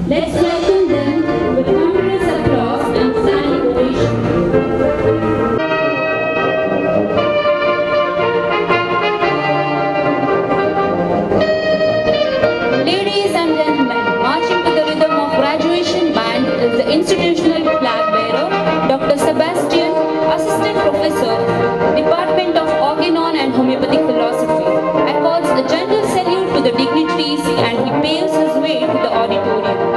Let's welcome them with thunderous applause and standing ovation. Ladies and gentlemen, marching to the rhythm of graduation band is the institutional flag bearer, Dr. Sebastian, Assistant Professor, Department of Organon and Homeopathic Philosophy, accords a gentle salute to the dignitaries and he paves his way to the auditorium.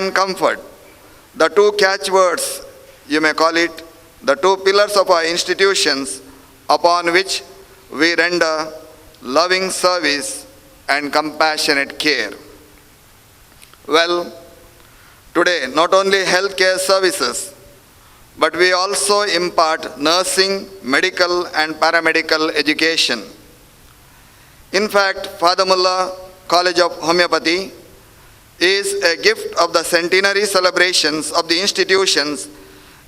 and comfort, the two catchwords, you may call it, the two pillars of our institutions upon which we render loving service and compassionate care. Well, today, not only healthcare services, but we also impart nursing, medical and paramedical education. In fact, Father Mullah College of Homeopathy is a gift of the centenary celebrations of the institutions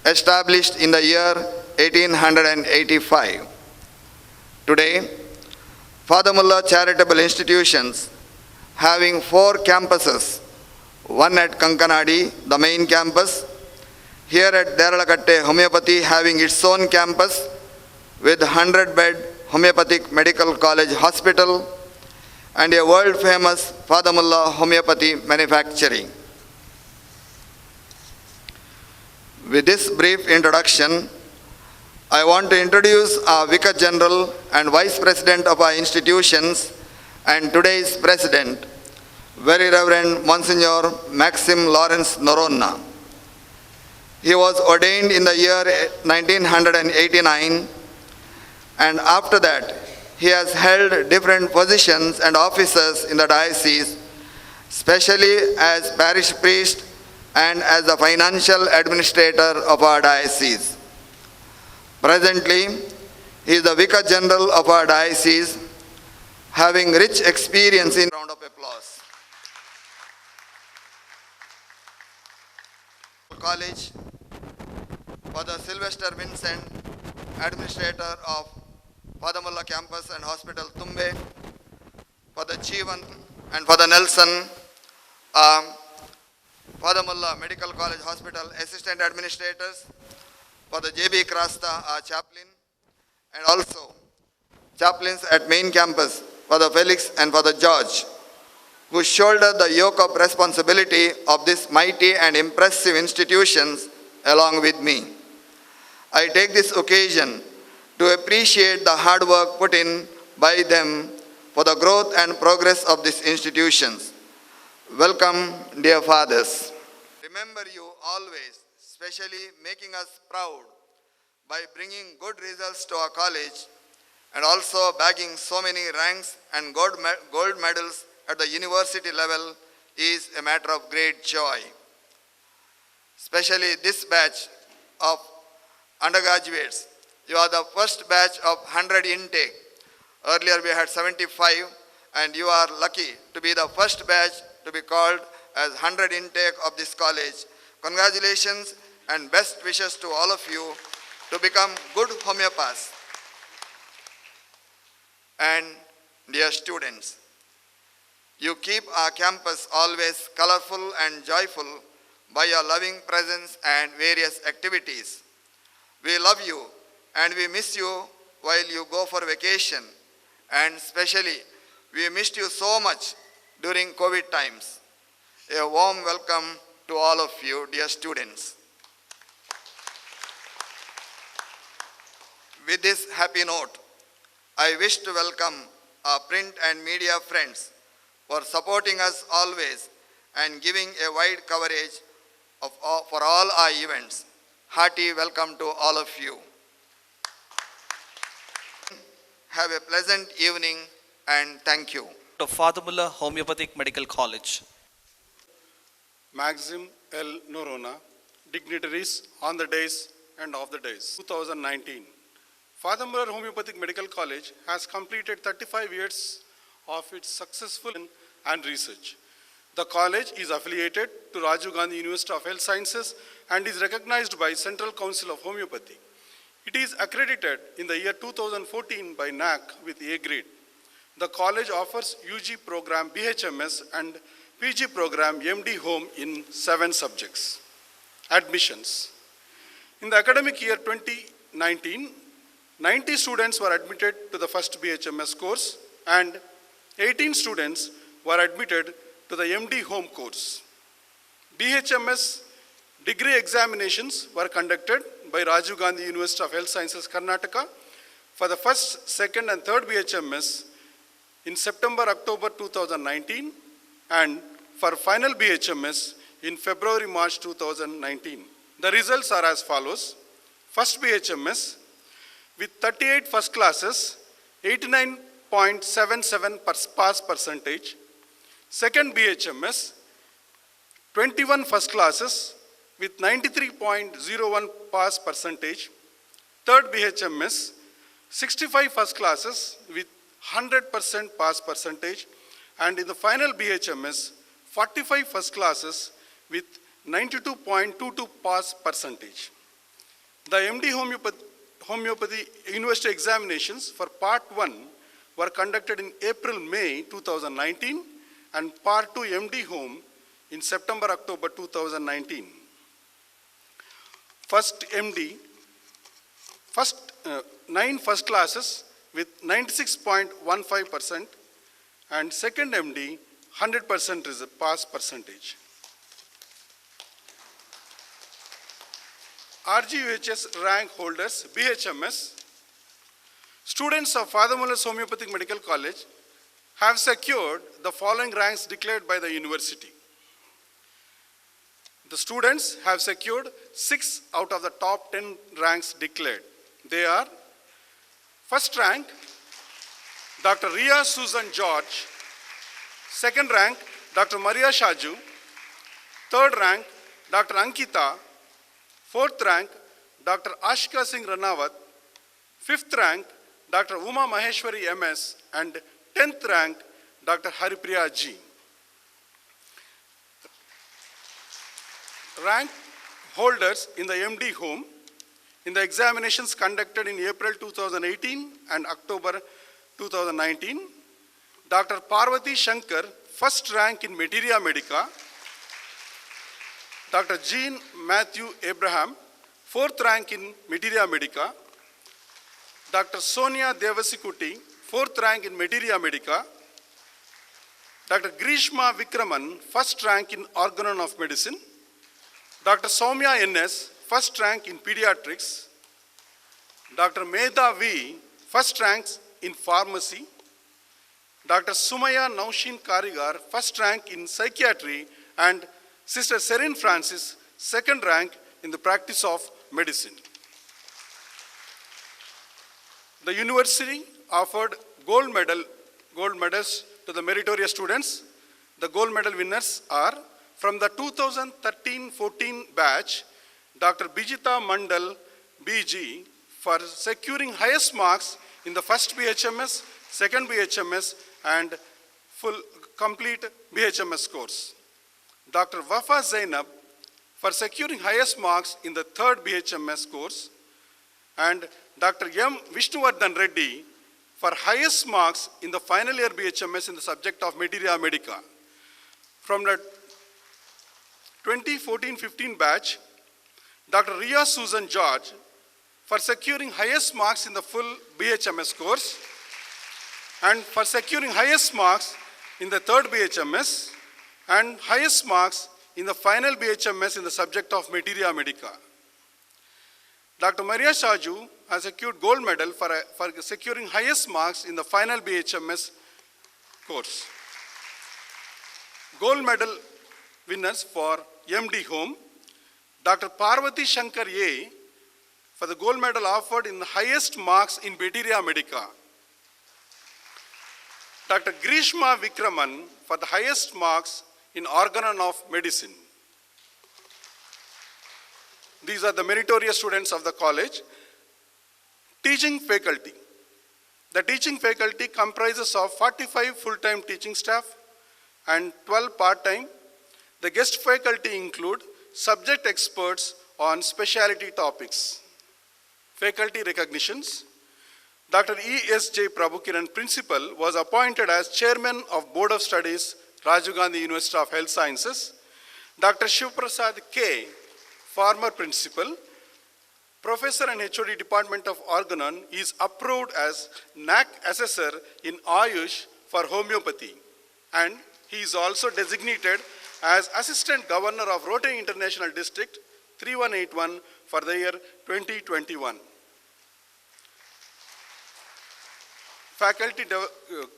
established in the year 1885. Today, Father Mullah Charitable Institutions, having 4 campuses, one at Kankanadi, the main campus, here at Deralakatte Homeopathy having its own campus with 100-bed Homeopathic Medical College Hospital, and a world-famous Father Mullah Homeopathy Manufacturing. With this brief introduction, I want to introduce our Vicar General and Vice President of our institutions and today's President, Very Reverend Monsignor Maxim Lawrence Noronha. He was ordained in the year 1989, and after that, he has held different positions and offices in the diocese, especially as parish priest and as the financial administrator of our diocese. Presently, he is the Vicar General of our diocese, having rich experience in round of applause. College, Father Sylvester Vincent, Administrator of Father Mullah Campus and Hospital Tumbe, Father Jeevan and Father Nelson, Father Mullah Medical College Hospital Assistant Administrators, Father J.B. Krasta, our chaplain, and also chaplains at main campus, Father Felix and Father George, who shoulder the yoke of responsibility of this mighty and impressive institutions along with me. I take this occasion to appreciate the hard work put in by them for the growth and progress of these institutions. Welcome, dear fathers. Remember you always, especially making us proud by bringing good results to our college and also bagging so many ranks and gold medals at the university level is a matter of great joy. Especially this batch of undergraduates. You are the first batch of 100 intake. Earlier we had 75, and you are lucky to be the first batch to be called as 100 intake of this college. Congratulations and best wishes to all of you to become good homeopaths. And dear students, you keep our campus always colorful and joyful by your loving presence and various activities. We love you and we miss you while you go for vacation, and especially we missed you so much during COVID times. A warm welcome to all of you, dear students. With this happy note, I wish to welcome our print and media friends for supporting us always and giving a wide coverage for all our events. Hearty welcome to all of you. Have a pleasant evening and thank you. To Father Mullah Homeopathic Medical College. Maxim L. Noronha, dignitaries on the days and off the days. 2019. Father Mullah Homeopathic Medical College has completed 35 years of its successful and research. The college is affiliated to Rajiv Gandhi University of Health Sciences and is recognized by Central Council of Homeopathy. It is accredited in the year 2014 by NAC with A grade. The college offers UG program BHMS and PG program MD Home in 7 subjects. Admissions. In the academic year 2019, 90 students were admitted to the first BHMS course and 18 students were admitted to the MD Home course. BHMS degree examinations were conducted by Rajiv Gandhi University of Health Sciences, Karnataka for the first, second and third BHMS in September-October 2019, and for final BHMS in February-March 2019. The results are as follows. First BHMS with 38 first classes, 89.77 pass percentage. Second BHMS, 21 first classes with 93.01 pass percentage. Third BHMS, 65 first classes with 100% pass percentage. And in the final BHMS, 45 first classes with 92.22 pass percentage. The MD Homeopathy University examinations for Part 1 were conducted in April-May 2019 and Part 2 MD Home in September-October 2019. First MD, 9 first classes with 96.15% and second MD 100% is a pass percentage. RGUHS rank holders, BHMS, students of Father Muller's Homeopathic Medical College have secured the following ranks declared by the university. The students have secured 6 out of the top 10 ranks declared. They are: first rank, Dr. Ria Susan George; second rank, Dr. Maria Shaju; third rank, Dr. Ankita; fourth rank, Dr. Ashika Singh Ranawat; fifth rank, Dr. Uma Maheshwari MS; and 10th rank, Dr. Haripriya G. Rank holders in the MD Home in the examinations conducted in April 2018 and October 2019. Dr. Parvati Shankar, first rank in Materia Medica. Dr. Jean Matthew Abraham, fourth rank in Materia Medica. Dr. Sonia Devasikuti, fourth rank in Materia Medica. Dr. Grishma Vikraman, first rank in Organon of Medicine. Dr. Soumya NS, first rank in Pediatrics. Dr. Medha V, first rank in Pharmacy. Dr. Sumaya Naushin Karigar, first rank in Psychiatry, and Sister Serene Francis, second rank in the practice of medicine. The university offered gold medals to the meritorious students. The gold medal winners are from the 2013-14 batch, Dr. Bijita Mandal, BG, for securing highest marks in the first BHMS, second BHMS, and complete BHMS course. Dr. Wafa Zainab for securing highest marks in the third BHMS course, and Dr. M. Vishnuvardhan Reddy for highest marks in the final year BHMS in the subject of Materia Medica. From the 2014-15 batch, Dr. Ria Susan George for securing highest marks in the full BHMS course, and for securing highest marks in the third BHMS, and highest marks in the final BHMS in the subject of Materia Medica. Dr. Maria Shaju has secured gold medal for securing highest marks in the final BHMS course. Gold medal winners for MD Home, Dr. Parvati Shankar A for the gold medal offered in the highest marks in Materia Medica. Dr. Grishma Vikraman for the highest marks in Organon of Medicine. These are the meritorious students of the college. Teaching faculty. The teaching faculty comprises of 45 full-time teaching staff and 12 part-time. The guest faculty include subject experts on specialty topics. Faculty recognitions. Dr. E.S.J. Prabhukiran, Principal, was appointed as Chairman of Board of Studies, Rajiv Gandhi University of Health Sciences. Dr. Shivprasad K., former Principal, Professor and HOD Department of Organon, is approved as NAC Assessor in Ayush for Homeopathy, and he is also designated as Assistant Governor of Rotary International District 3181 for the year 2021. Faculty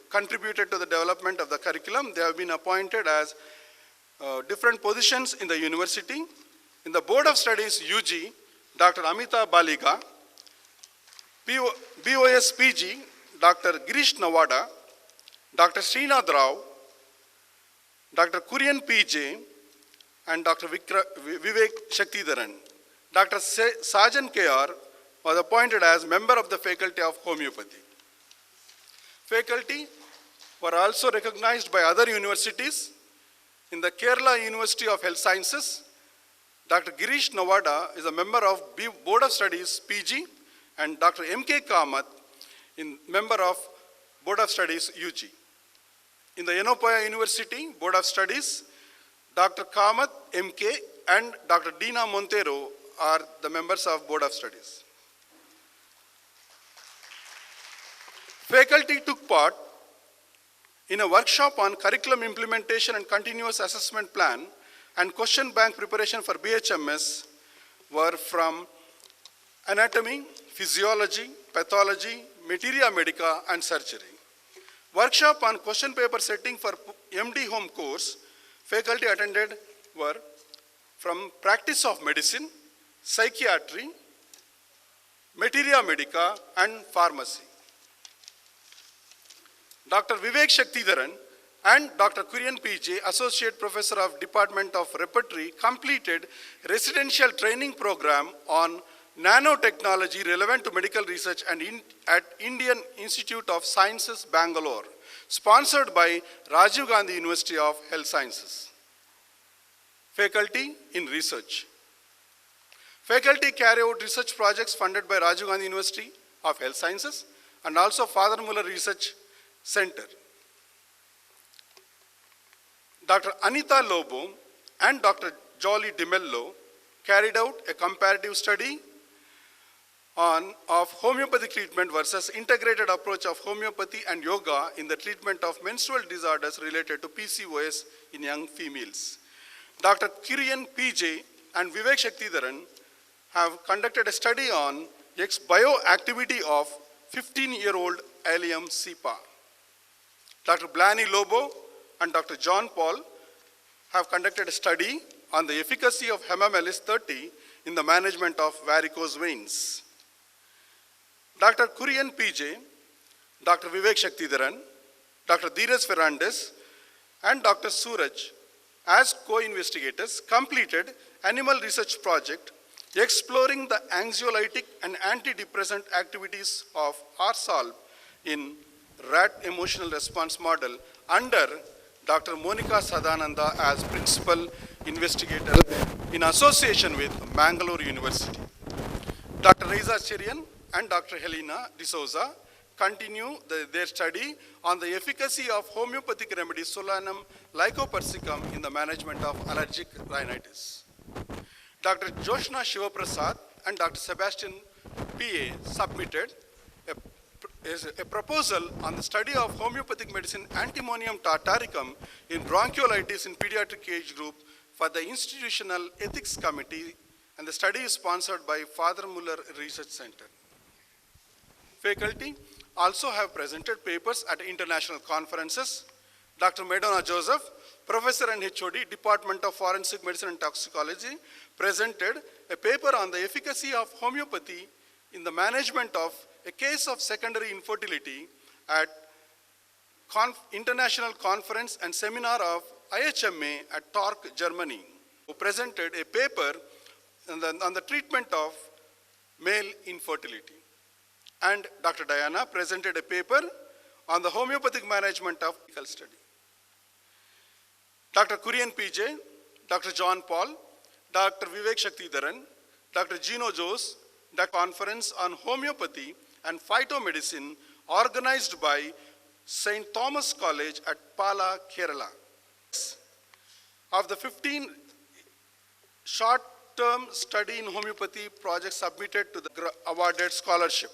contributed to the development of the curriculum. They have been appointed as different positions in the university. In the Board of Studies UG, Dr. Amita Baliga, BOS PG, Dr. Girish Nawada, Dr. Srinath Rao, Dr. Kurian PJ, and Dr. Vivek Shaktidharan. Dr. Sajan KR was appointed as member of the Faculty of Homeopathy. Faculty were also recognized by other universities. In the Kerala University of Health Sciences, Dr. Girish Nawada is a member of Board of Studies PG, and Dr. M.K. Kamath is member of Board of Studies UG. In the Yenopoya University Board of Studies, Dr. Kamath, M.K. and Dr. Dina Montero are the members of Board of Studies. Faculty took part in a workshop on curriculum implementation and continuous assessment plan and question bank preparation for BHMS were from anatomy, physiology, pathology, materia medica, and surgery. Workshop on question paper setting for MD Home course faculty attended were from practice of medicine, psychiatry, materia medica, and pharmacy. Dr. Vivek Shaktidharan and Dr. Kurian PJ, Associate Professor of Department of Repertory, completed residential training program on nanotechnology relevant to medical research and at Indian Institute of Sciences, Bangalore, sponsored by Rajiv Gandhi University of Health Sciences. Faculty in research. Faculty carry out research projects funded by Rajiv Gandhi University of Health Sciences and also Father Muller Research Center. Dr. Anita Lobo and Dr. Jolly DiMello carried out a comparative study of homeopathic treatment versus integrated approach of homeopathy and yoga in the treatment of menstrual disorders related to PCOS in young females. Dr. Kurian PJ and Vivek Shaktidharan have conducted a study on bioactivity of 15-year-old allium cepa. Dr. Blaney Lobo and Dr. John Paul have conducted a study on the efficacy of Hemamelis 30 in the management of varicose veins. Dr. Kurian PJ, Dr. Vivek Shaktidharan, Dr. Dheeraj Fernandez, and Dr. Suraj, as co-investigators, completed animal research project exploring the anxiolytic and antidepressant activities of RSolve in rat emotional response model under Dr. Monika Sadananda as principal investigator in association with Mangalore University. Dr. Reza Cherian and Dr. Helena D'Souza continue their study on the efficacy of homeopathic remedy Solanum lycopersicum in the management of allergic rhinitis. Dr. Joshna Shivaprasad and Dr. Sebastian P.A. submitted a proposal on the study of homeopathic medicine Antimonium tartaricum in bronchiolitis in pediatric age group for the Institutional Ethics Committee, and the study is sponsored by Father Muller Research Center. Faculty also have presented papers at international conferences. Dr. Madonna Joseph, Professor and HOD, Department of Forensic Medicine and Toxicology, presented a paper on the efficacy of homeopathy in the management of a case of secondary infertility at International Conference and Seminar of IHMA at Torque, Germany, who presented a paper on the treatment of male infertility. And Dr. Diana presented a paper on the homeopathic management of medical study. Dr. Kurian PJ, Dr. John Paul, Dr. Vivek Shaktidharan, Dr. Gino Jose, the conference on homeopathy and phytomedicine organized by St. Thomas College at Pala, Kerala. Of the 15 short-term study in homeopathy projects submitted to the awarded scholarship.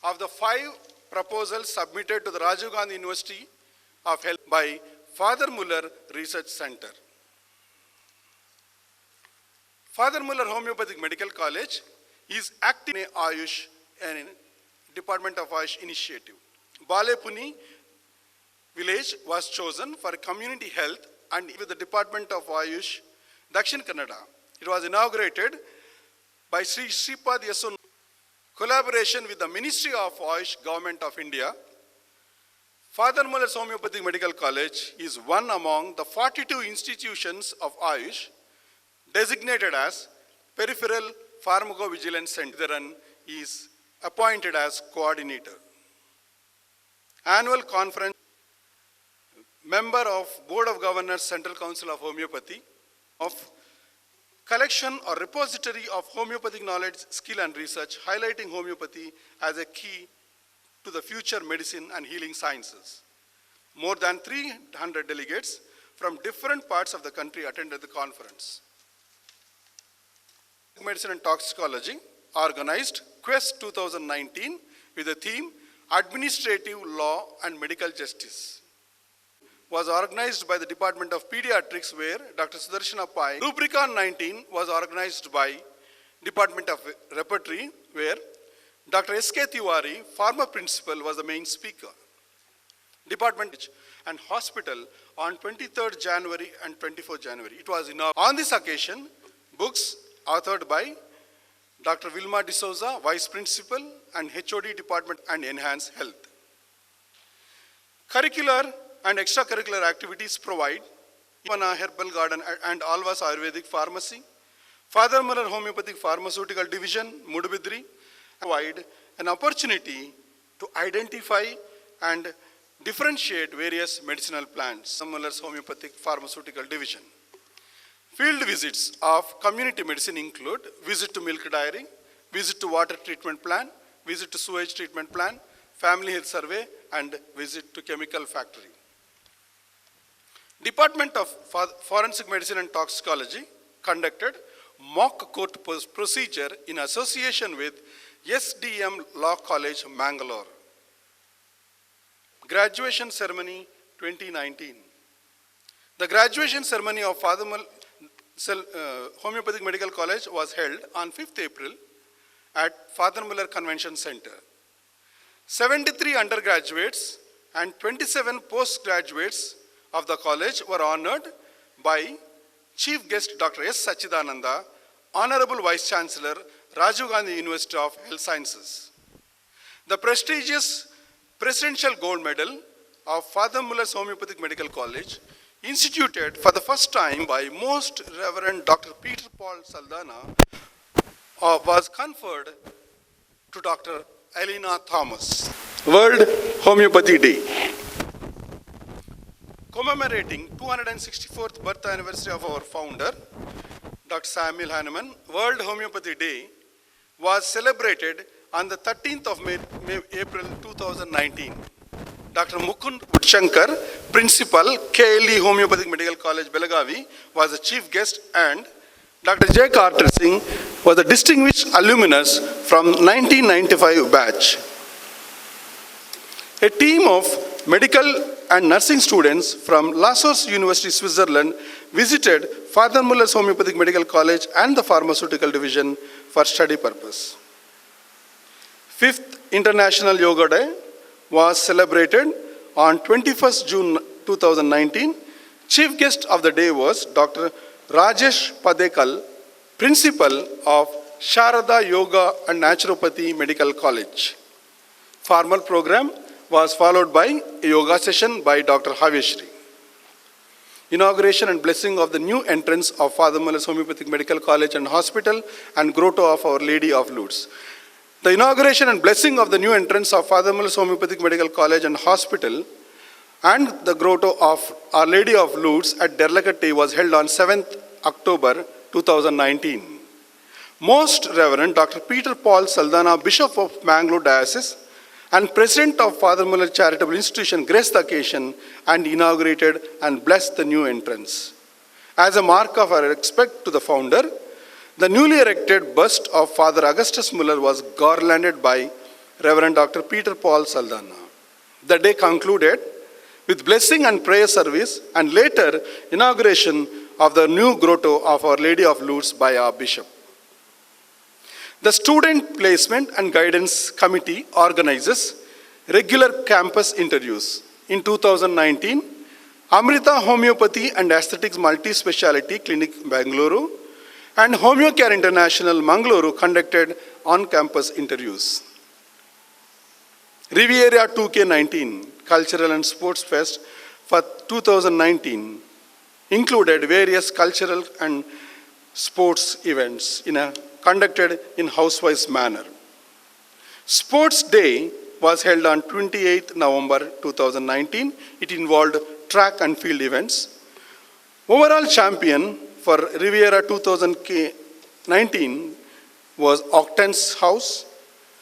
Of the 5 proposals submitted to the Rajiv Gandhi University of Health by Father Muller Research Center. Father Muller Homeopathic Medical College is active in Ayush and Department of Ayush initiative. Balepuni village was chosen for community health and with the Department of Ayush, Dakshin Kannada. It was inaugurated by Sri Sripad Yasun, collaboration with the Ministry of Ayush, Government of India. Father Muller's Homeopathic Medical College is one among the 42 institutions of Ayush designated as Peripheral Pharmacovigilance Center and is appointed as coordinator. Annual conference, member of Board of Governors, Central Council of Homeopathy, of collection or repository of homeopathic knowledge, skill and research, highlighting homeopathy as a key to the future medicine and healing sciences. More than 300 delegates from different parts of the country attended the conference. Medicine and Toxicology organized Quest 2019 with the theme Administrative Law and Medical Justice. Was organized by the Department of Pediatrics, where Dr. Sudarshana Pai. Rubricon 19 was organized by Department of Repertory, where Dr. S.K. Tiwari, former principal, was the main speaker. Department and Hospital on 23rd January and 24th January. It was on this occasion, books authored by Dr. Vilma D'Souza, Vice Principal and HOD Department and Enhance Health. Curricular and extracurricular activities provide Ivana Herbal Garden and Alvas Ayurvedic Pharmacy, Father Muller Homeopathic Pharmaceutical Division, Mudubidri, provide an opportunity to identify and differentiate various medicinal plants. Father Muller's Homeopathic Pharmaceutical Division. Field visits of community medicine include visit to milk dairy, visit to water treatment plant, visit to sewage treatment plant, family health survey, and visit to chemical factory. Department of Forensic Medicine and Toxicology conducted mock court procedure in association with SDM Law College, Mangalore. Graduation ceremony 2019. The graduation ceremony of Father Muller Homeopathic Medical College was held on 5th April at Father Muller Convention Center. 73 undergraduates and 27 postgraduates of the college were honored by Chief Guest Dr. S. Sachidananda, Honorable Vice Chancellor, Rajiv Gandhi University of Health Sciences. The prestigious Presidential Gold Medal of Father Muller's Homeopathic Medical College, instituted for the first time by Most Reverend Dr. Peter Paul Saldanha, was conferred to Dr. Elena Thomas. World Homeopathy Day. Commemorating 264th birth anniversary of our founder, Dr. Samuel Hahnemann, World Homeopathy Day was celebrated on the 13th of April 2019. Dr. Mukund Utshankar, Principal, KLE Homeopathic Medical College, Belagavi, was the chief guest, and Dr. J. Carter Singh was a distinguished alumnus from 1995 batch. A team of medical and nursing students from La Source University, Switzerland, visited Father Muller's Homeopathic Medical College and the Pharmaceutical Division for study purpose. 5th International Yoga Day was celebrated on 21st June 2019. Chief guest of the day was Dr. Rajesh Padekal, Principal of Sharada Yoga and Naturopathy Medical College. Formal program was followed by a yoga session by Dr. Haveshri. Inauguration and blessing of the new entrance of Father Muller's Homeopathic Medical College and Hospital and grotto of Our Lady of Lourdes. The inauguration and blessing of the new entrance of Father Muller's Homeopathic Medical College and Hospital and the grotto of Our Lady of Lourdes at Derlakatti was held on 7th October 2019. Most Reverend Dr. Peter Paul Saldanha, Bishop of Mangalore Diocese and President of Father Muller Charitable Institution, graced the occasion and inaugurated and blessed the new entrance. As a mark of our respect to the founder, the newly erected bust of Father Augustus Muller was garlanded by Reverend Dr. Peter Paul Saldanha. The day concluded with blessing and prayer service and later inauguration of the new grotto of Our Lady of Lourdes by our Bishop. The Student Placement and Guidance Committee organizes regular campus interviews. In 2019, Amrita Homeopathy and Aesthetics Multi-Speciality Clinic, Bangalore, and Homeocare International, Mangaluru, conducted on-campus interviews. Riviera 2K19 Cultural and Sports Fest for 2019 included various cultural and sports events conducted in housewise manner. Sports Day was held on 28th November 2019. It involved track and field events. Overall champion for Riviera 2019 was Octans House,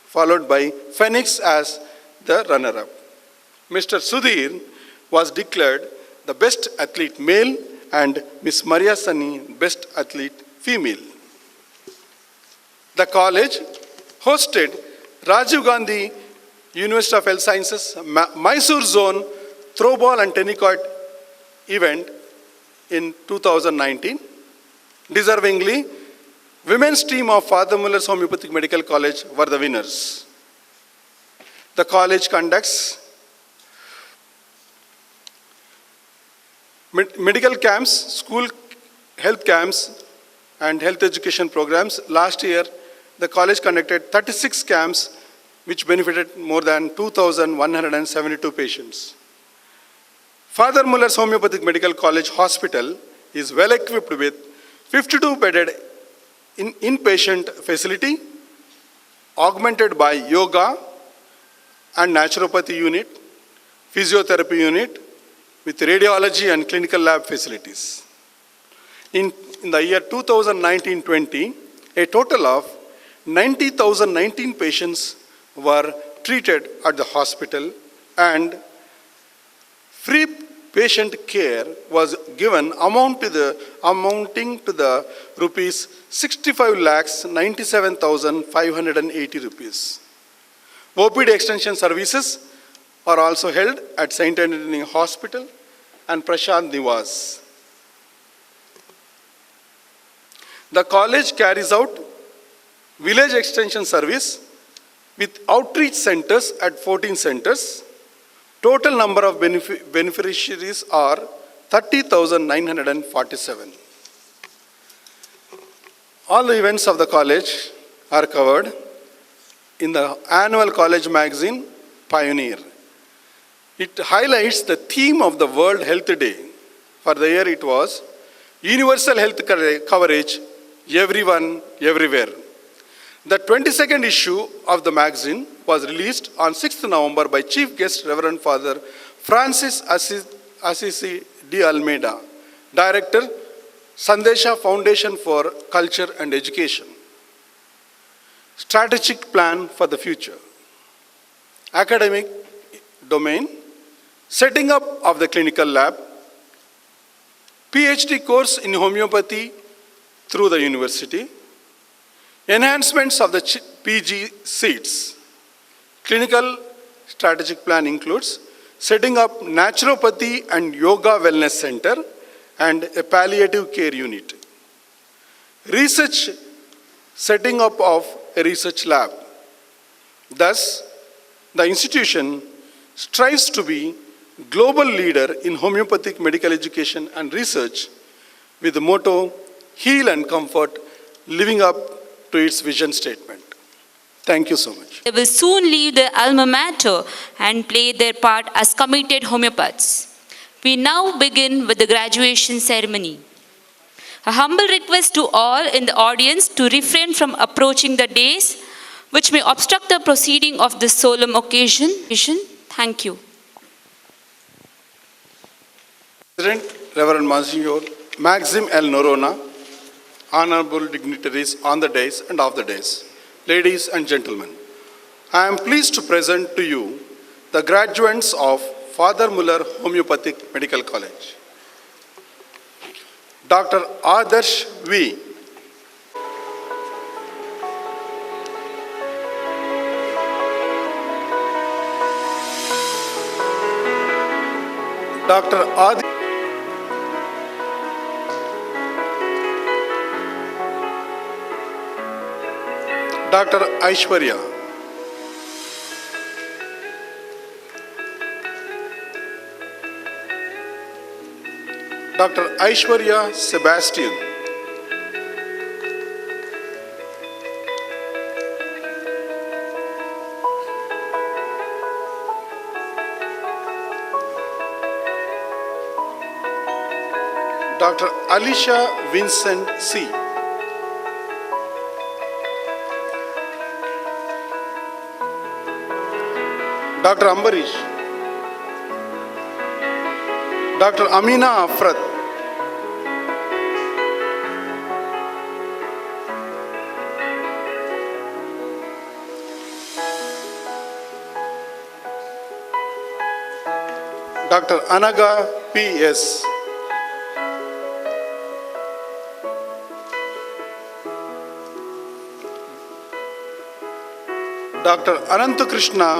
followed by Phoenix as the runner-up. Mr. Sudhir was declared the best athlete male and Miss Maria Sunny best athlete female. The college hosted Rajiv Gandhi University of Health Sciences Mysore Zone Throwball and Tennis Court event in 2019. Deservingly, women's team of Father Muller's Homeopathic Medical College were the winners. The college conducts medical camps, school health camps, and health education programs. Last year, the college conducted 36 camps, which benefited more than 2,172 patients. Father Muller's Homeopathic Medical College Hospital is well equipped with 52-bedded inpatient facility, augmented by yoga and naturopathy unit, physiotherapy unit, with radiology and clinical lab facilities. In the year 2019-20, a total of 90,019 patients were treated at the hospital, and free patient care was given amounting to the rupees 65,97,580 rupees. OPD extension services are also held at St. Anthony Hospital and Prashant Niwas. The college carries out village extension service with outreach centers at 14 centers. Total number of beneficiaries are 30,947. All the events of the college are covered in the annual college magazine, Pioneer. It highlights the theme of the World Health Day. For the year it was Universal Health Coverage, Everyone, Everywhere. The 22nd issue of the magazine was released on 6th November by Chief Guest Reverend Father Francis Assisi de Almeida, Director, Sandesha Foundation for Culture and Education. Strategic plan for the future. Academic domain, setting up of the clinical lab, PhD course in homeopathy through the university, enhancements of the PG seats. Clinical strategic plan includes setting up naturopathy and yoga wellness center and a palliative care unit. Research, setting up of a research lab. Thus, the institution strives to be global leader in homeopathic medical education and research with the motto, heal and comfort, living up to its vision statement. Thank you so much. They will soon leave their alma mater and play their part as committed homeopaths. We now begin with the graduation ceremony. A humble request to all in the audience to refrain from approaching the dais which may obstruct the proceeding of this solemn occasion. Thank you. President, Reverend Monsignor Maxim L. Norona, honorable dignitaries on the dais and off the dais, ladies and gentlemen, I am pleased to present to you the graduates of Father Muller Homeopathic Medical College. Dr. Adarsh V. Dr. Adi. Dr. Aishwarya. Dr. Aishwarya Sebastian. Dr. Alicia Vincent C. Dr. Ambarish. Dr. Amina Afrat. Dr. Anaga P.S. Dr. Ananta Krishna.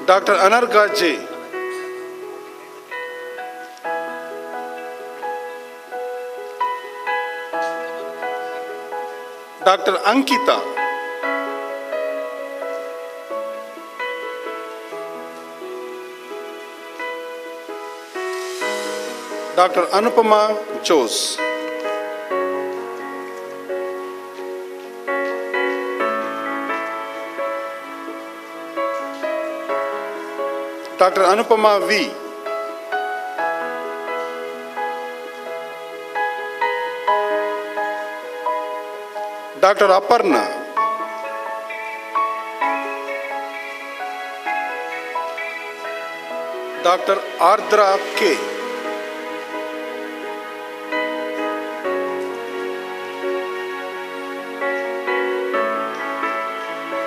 Dr. Anarga J. Dr. Ankita. Dr. Anupama Jose. Dr. Anupama V. Dr. Aparna. Dr. Ardra K.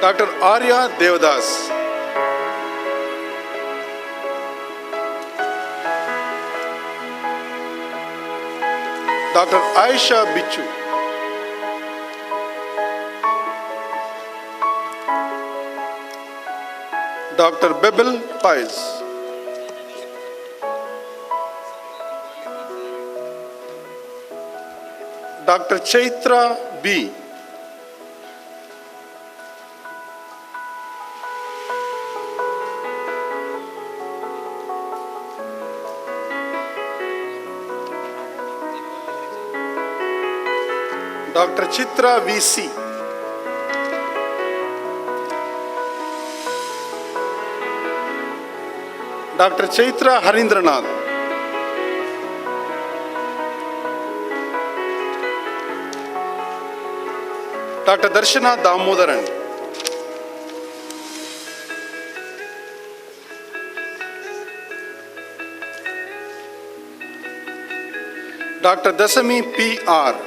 Dr. Arya Devdas. Dr. Aisha Bichu. Dr. Bebel Pies. Dr. Chaitra B. Dr. Chitra V.C. Dr. Chaitra Harindranath. Dr. Darshana Damodaran. Dr. Dasami P.R.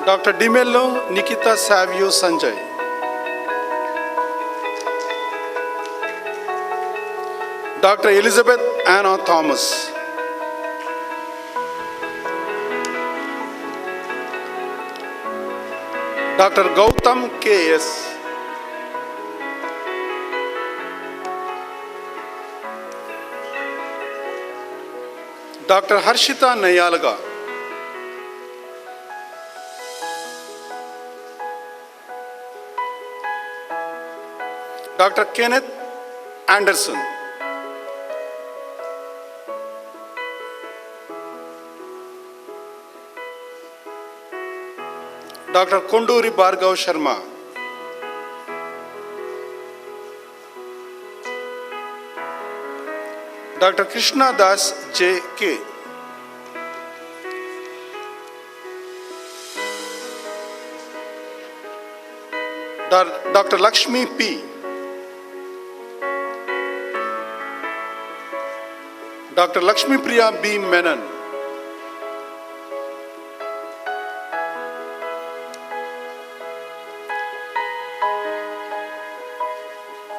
Dr. Dimello Nikita Savio Sanjay. Dr. Elizabeth Anna Thomas. Dr. Gautam K.S. Dr. Harshita Nayalaga. Dr. Kenneth Anderson. Dr. Konduri Bhargav Sharma. Dr. Krishna Das J.K. Dr. Lakshmi P. Dr. Lakshmi Priya B. Menon.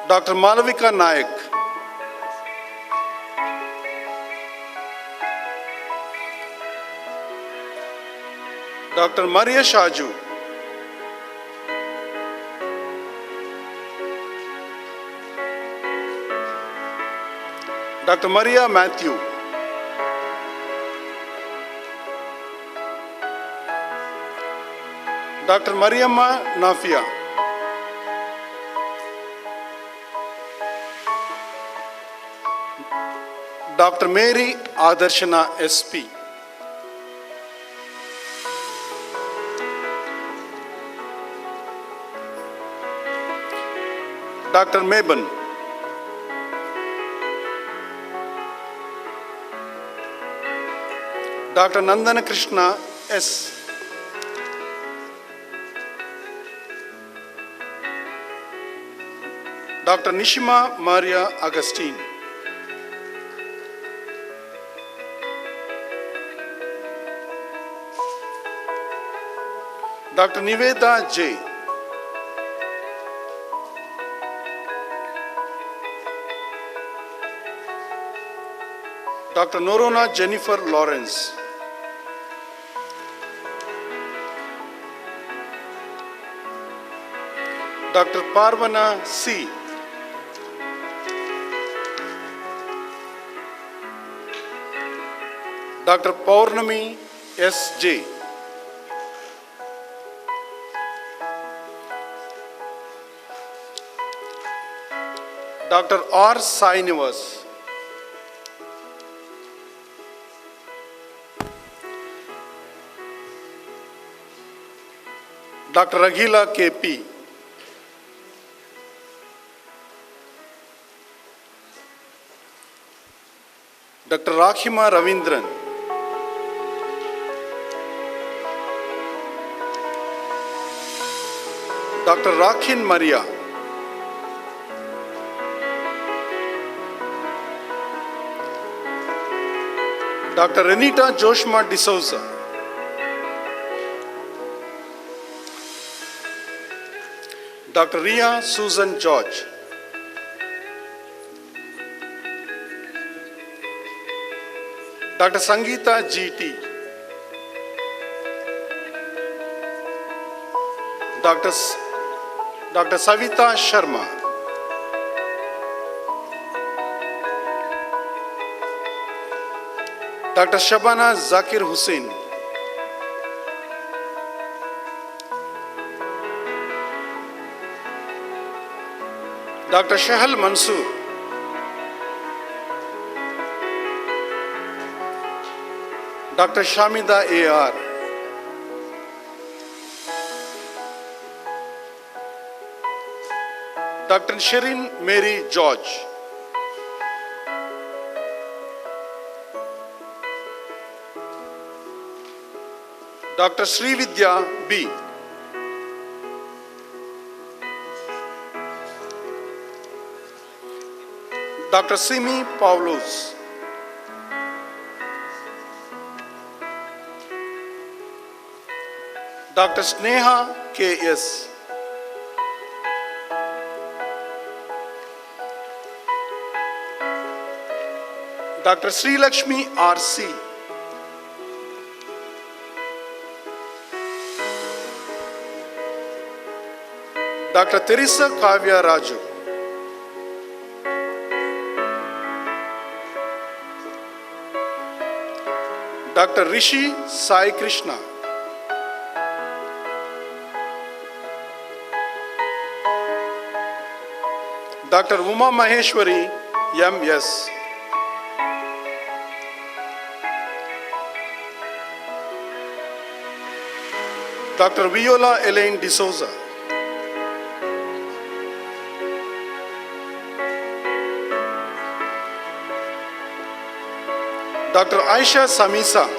Dr. Malavika Nayak. Dr. Maria Shaju. Dr. Maria Matthew. Dr. Mariamma Nafia. Dr. Mary Adarshana SP. Dr. Meben. Dr. Nandana Krishna S. Dr. Nishima Maria Agustin. Dr. Niveda J. Dr. Norona Jennifer Lawrence. Dr. Parvana C. Dr. Paurnami S.J. Dr. R. Sainivas. Dr. Raghila K.P. Dr. Rakhima Ravindran. Dr. Rakhin Maria. Dr. Renita Joshma D'Souza. Dr. Ria Susan George. Dr. Sangeeta G.T. Dr. Savita Sharma. Dr. Shabana Zakir Hussain. Dr. Shahal Mansoor. Dr. Shamida A.R. Dr. Shirin Mary George. Dr. Srividya B. Dr. Simi Pavlos. Dr. Sneha K.S. Dr. Sri Lakshmi R.C. Dr. Teresa Kavya Raju. Dr. Rishi Sai Krishna. Dr. Uma Maheshwari M.S. Dr. Viola Elaine D'Souza. Dr. Aisha Samisa.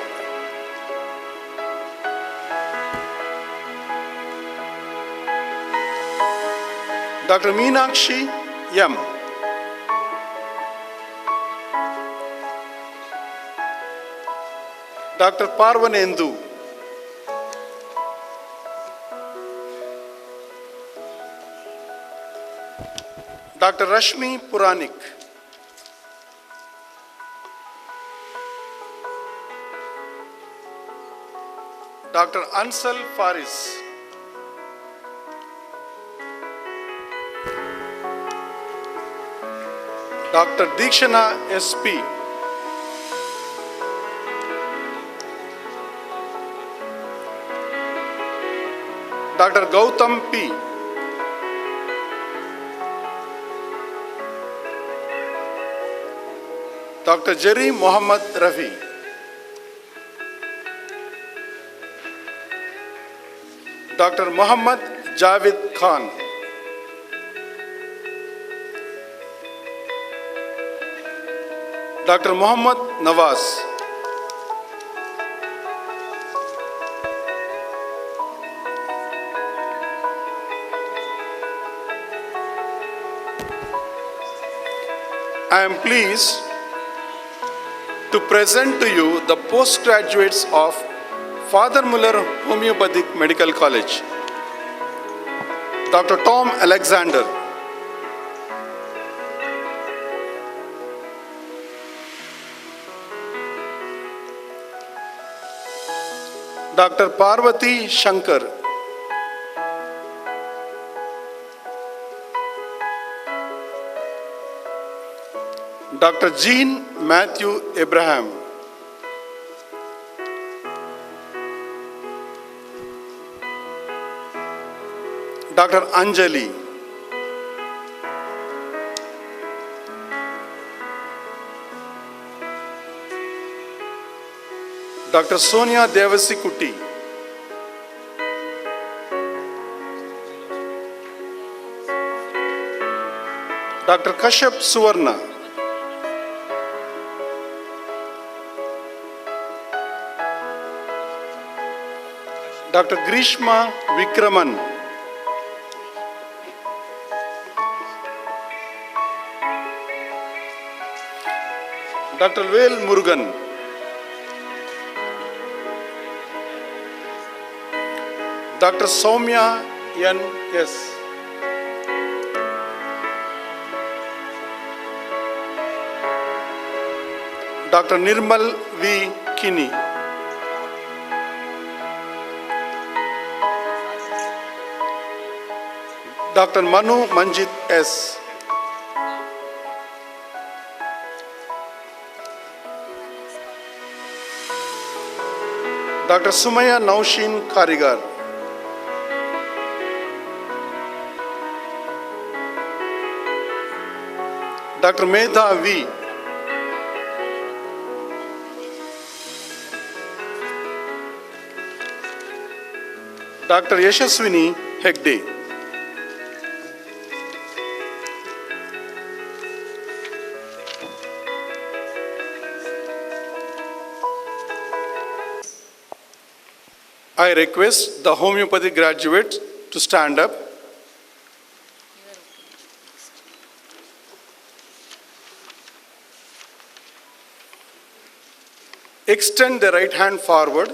Dr. Meenakshi M. Dr. Parvanendu. Dr. Rashmi Puranik. Dr. Ansal Faris. Dr. Dikshana SP. Dr. Gautam P. Dr. Jerry Mohammad Rafi. Dr. Muhammad Javed Khan. Dr. Muhammad Nawaz. I am pleased to present to you the postgraduates of Father Muller Homeopathic Medical College. Dr. Tom Alexander. Dr. Parvati Shankar. Dr. Jean Matthew Abraham. Dr. Anjali. Dr. Sonia Devasikutti. Dr. Kashyap Suvarna. Dr. Grishma Vikraman. Dr. Vel Murugan. Dr. Soumya N.S. Dr. Nirmal V. Kini. Dr. Manu Manjit S. Dr. Sumaya Naushin Karigar. Dr. Medha V. Dr. Yashaswini Hegde. I request the homeopathy graduates to stand up. Extend the right hand forward.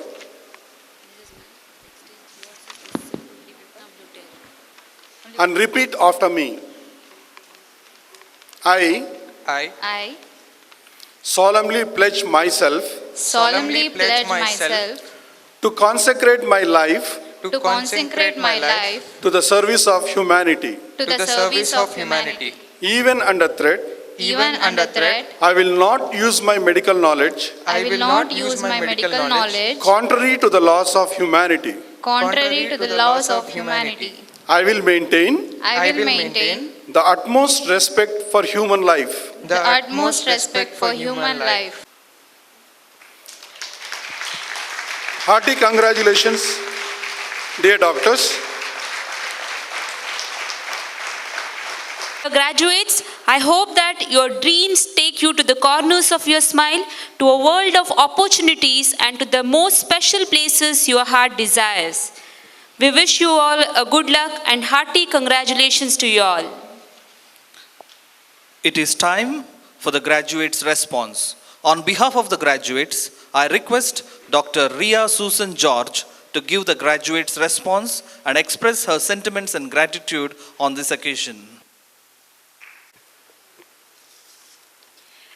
And repeat after me. I solemnly pledge myself solemnly pledge myself to consecrate my life to consecrate my life to the service of humanity. to the service of humanity. Even under threat, Even under threat, I will not use my medical knowledge I will not use my medical knowledge contrary to the laws of humanity. contrary to the laws of humanity. I will maintain I will maintain the utmost respect for human life. the utmost respect for human life. Hearty congratulations, dear doctors. Graduates, I hope that your dreams take you to the corners of your smile, to a world of opportunities, and to the most special places your heart desires. We wish you all a good luck and hearty congratulations to you all. It is time for the graduates' response. On behalf of the graduates, I request Dr. Ria Susan George to give the graduates' response and express her sentiments and gratitude on this occasion.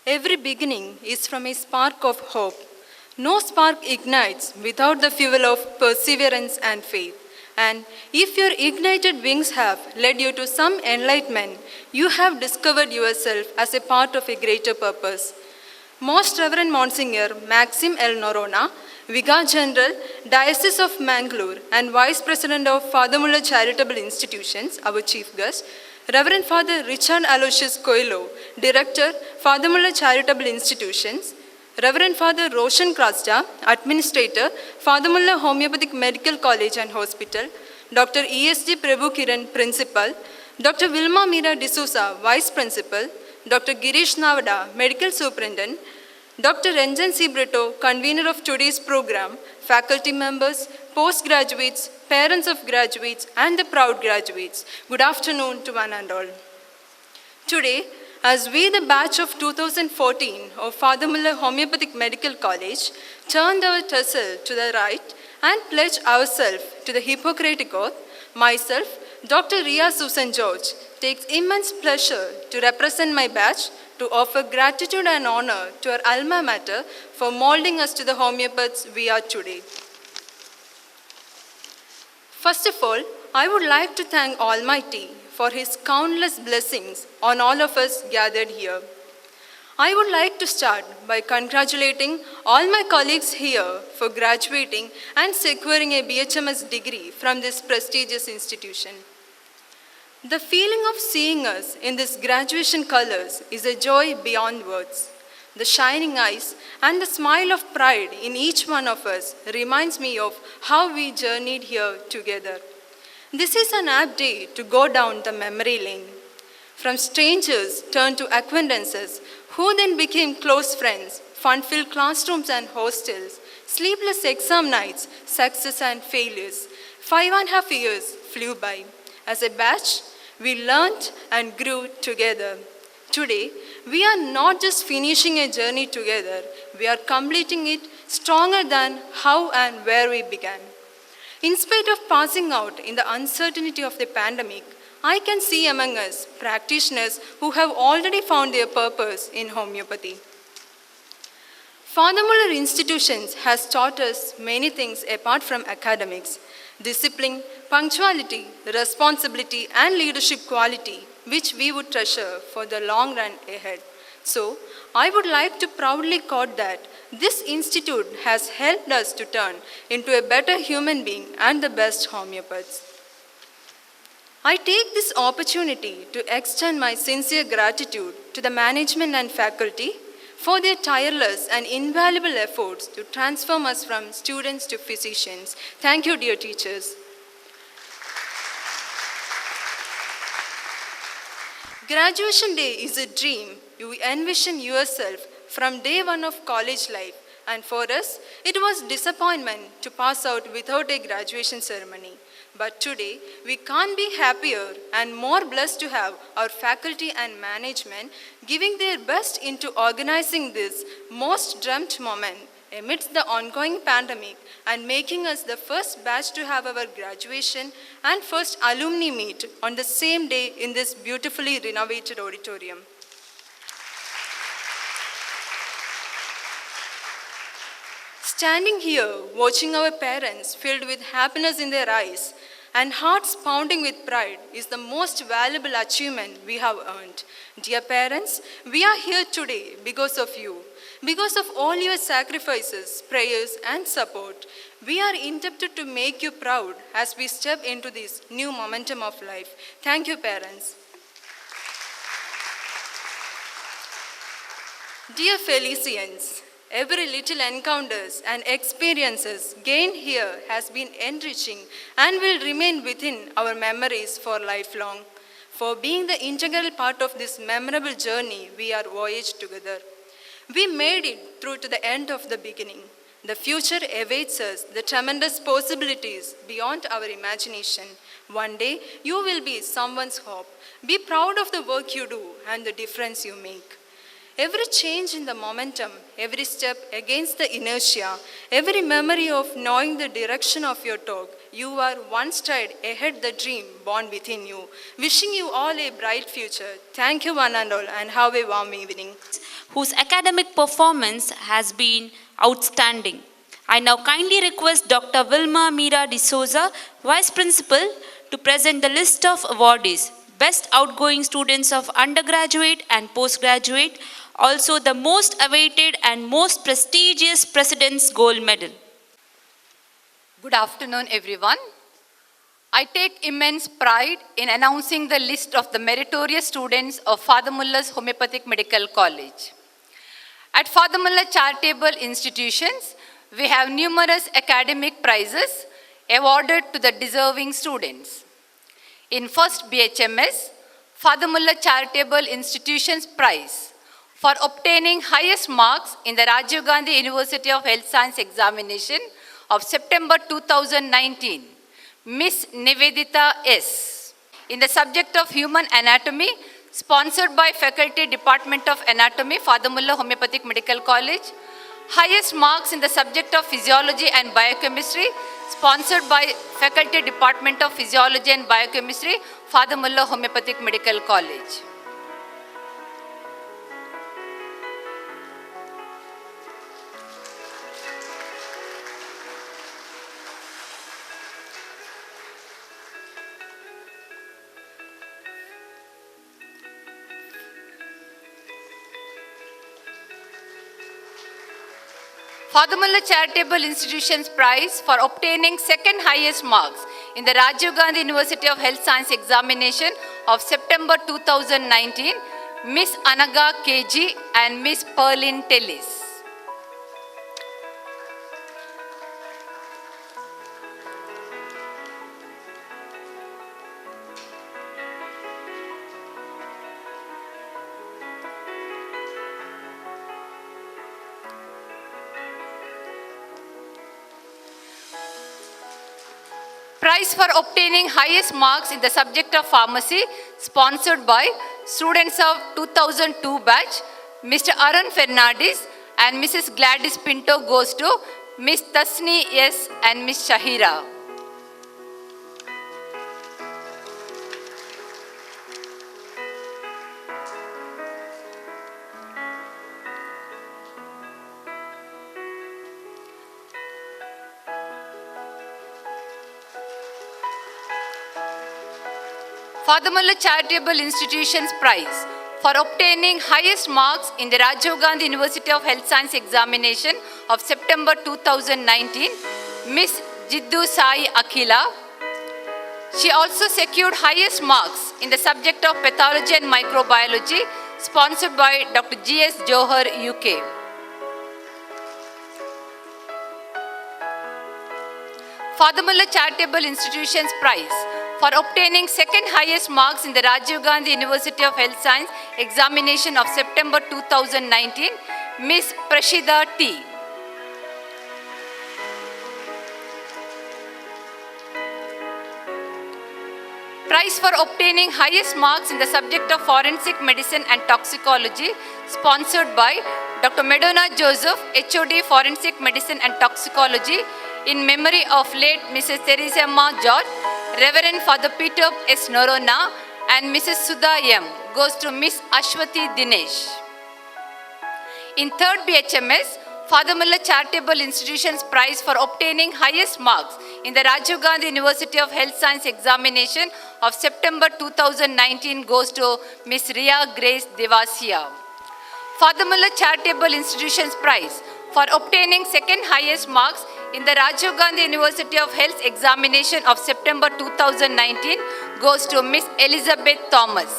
Every beginning is from a spark of hope. No spark ignites without the fuel of perseverance and faith. And if your ignited wings have led you to some enlightenment, you have discovered yourself as a part of a greater purpose. Most Reverend Monsignor Maxim L. Norona, Vicar General, Diocese of Mangalore, and Vice President of Father Muller Charitable Institutions, our chief guest, Reverend Father Richard Aloysius Coelho, Director, Father Muller Charitable Institutions, Reverend Father Roshan Krasta, Administrator, Father Muller Homeopathic Medical College and Hospital, Dr. E.S.D. Prabhu Kiran, Principal, Dr. Vilma Mira D'Souza, Vice Principal, Dr. Girish Navada, Medical Superintendent, Dr. Ranjan C. Brito, Convener of today's program, faculty members, postgraduates, parents of graduates, and the proud graduates. Good afternoon to one and all. Today, as we, the batch of 2014 of Father Muller Homeopathic Medical College, turned our tassel to the right and pledge ourselves to the Hippocratic Oath, myself, Dr. Ria Susan George, takes immense pleasure to represent my batch to offer gratitude and honor to our alma mater for molding us to the homeopaths we are today. First of all, I would like to thank Almighty for His countless blessings on all of us gathered here. I would like to start by congratulating all my colleagues here for graduating and securing a BHMS degree from this prestigious institution. The feeling of seeing us in this graduation colors is a joy beyond words. The shining eyes and the smile of pride in each one of us reminds me of how we journeyed here together. This is an apt day to go down the memory lane. From strangers turned to acquaintances, who then became close friends, fun-filled classrooms and hostels, sleepless exam nights, success and failures. 5.5 years flew by. As a batch, we learned and grew together. Today, we are not just finishing a journey together, we are completing it stronger than how and where we began. In spite of passing out in the uncertainty of the pandemic, I can see among us practitioners who have already found their purpose in homeopathy. Father Muller Institutions has taught us many things apart from academics: discipline, punctuality, responsibility, and leadership quality, which we would treasure for the long run ahead. So, I would like to proudly quote that this institute has helped us to turn into a better human being and the best homeopaths. I take this opportunity to extend my sincere gratitude to the management and faculty for their tireless and invaluable efforts to transform us from students to physicians. Thank you, dear teachers. Graduation day is a dream you envision yourself from day one of college life, and for us, it was disappointment to pass out without a graduation ceremony. But today, we can't be happier and more blessed to have our faculty and management giving their best into organizing this most dreamt moment amidst the ongoing pandemic and making us the first batch to have our graduation and first alumni meet on the same day in this beautifully renovated auditorium. Standing here, watching our parents filled with happiness in their eyes and hearts pounding with pride is the most valuable achievement we have earned. Dear parents, we are here today because of you. Because of all your sacrifices, prayers, and support, we are indebted to make you proud as we step into this new momentum of life. Thank you, parents. Dear Felicians, every little encounters and experiences gained here has been enriching and will remain within our memories for lifelong. For being the integral part of this memorable journey, we are voyaged together. We made it through to the end of the beginning. The future awaits us, the tremendous possibilities beyond our imagination. One day, you will be someone's hope. Be proud of the work you do and the difference you make. Every change in the momentum, every step against the inertia, every memory of knowing the direction of your talk, you are one stride ahead the dream born within you. Wishing you all a bright future. Thank you one and all, and have a warm evening. Whose academic performance has been outstanding. I now kindly request Dr. Vilma Mira D'Souza, Vice Principal, to present the list of awardees. Best outgoing students of undergraduate and postgraduate, also the most awaited and most prestigious President's Gold Medal. Good afternoon, everyone. I take immense pride in announcing the list of the meritorious students of Father Mullah's Homeopathic Medical College. At Father Mullah charitable institutions, we have numerous academic prizes awarded to the deserving students. In first BHMS, Father Mullah Charitable Institutions Prize for obtaining highest marks in the Rajiv Gandhi University of Health Science examination of September 2019, Miss Nivedita S. In the subject of Human Anatomy, sponsored by Faculty Department of Anatomy, Father Mullah Homeopathic Medical College. Highest marks in the subject of Physiology and Biochemistry, sponsored by Faculty Department of Physiology and Biochemistry, Father Mullah Homeopathic Medical College. Father Mullah Charitable Institutions Prize for obtaining second highest marks in the Rajiv Gandhi University of Health Science examination of September 2019, Miss Anaga KG and Miss Perlin Tellis. Prize for obtaining highest marks in the subject of pharmacy, sponsored by students of 2002 batch, Mr. Arun Fernandez and Mrs. Gladys Pinto goes to Miss Tasni S. and Miss Shahira. Father Mullah Charitable Institutions Prize for obtaining highest marks in the Rajiv Gandhi University of Health Science examination of September 2019, Miss Jiddu Sai Akhila. She also secured highest marks in the subject of Pathology and Microbiology, sponsored by Dr. G.S. Johar, UK. Father Mullah Charitable Institutions Prize for obtaining second highest marks in the Rajiv Gandhi University of Health Science examination of September 2019, Miss Prashida T. Prize for obtaining highest marks in the subject of Forensic Medicine and Toxicology, sponsored by Dr. Medona Joseph, HOD Forensic Medicine and Toxicology, in memory of late Mrs. Teresa Ma George, Reverend Father Peter S. Norona and Mrs. Sudha M. goes to Miss Ashwati Dinesh. In third BHMS, Father Mullah Charitable Institutions Prize for obtaining highest marks in the Rajiv Gandhi University of Health Science examination of September 2019 goes to Miss Ria Grace Devasia. Father Mullah Charitable Institutions Prize for obtaining second highest marks in the Rajiv Gandhi University of Health examination of September 2019 goes to Miss Elizabeth Thomas.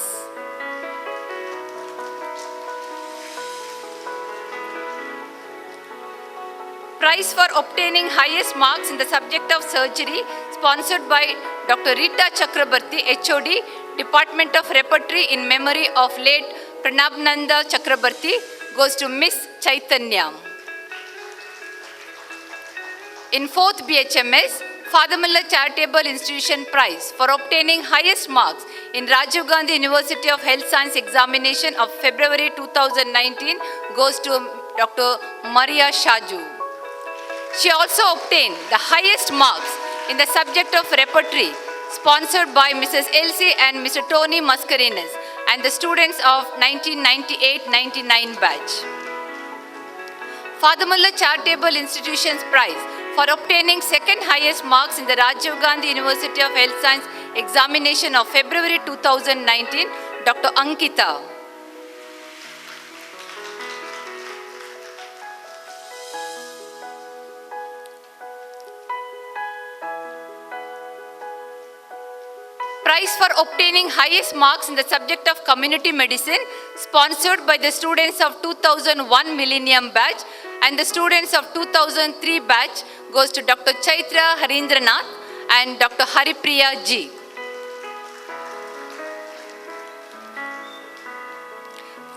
Prize for obtaining highest marks in the subject of surgery, sponsored by Dr. Rita Chakrabarti, HOD, Department of Repertory, in memory of late Pranabnanda Chakrabarti, goes to Miss Chaitanya. In fourth BHMS, Father Mullah Charitable Institution Prize for obtaining highest marks in Rajiv Gandhi University of Health Science examination of February 2019 goes to Dr. Maria Shaju. She also obtained the highest marks in the subject of repertory, sponsored by Mrs. Elsie and Mr. Tony Mascarenas and the students of 1998-99 batch. Father Mullah Charitable Institutions Prize for obtaining second highest marks in the Rajiv Gandhi University of Health Science examination of February 2019, Dr. Ankita. prize for obtaining highest marks in the subject of community medicine, sponsored by the students of 2001 Millennium Batch and the students of 2003 Batch, goes to Dr. Chaitra Harindranath and Dr. Haripriya G.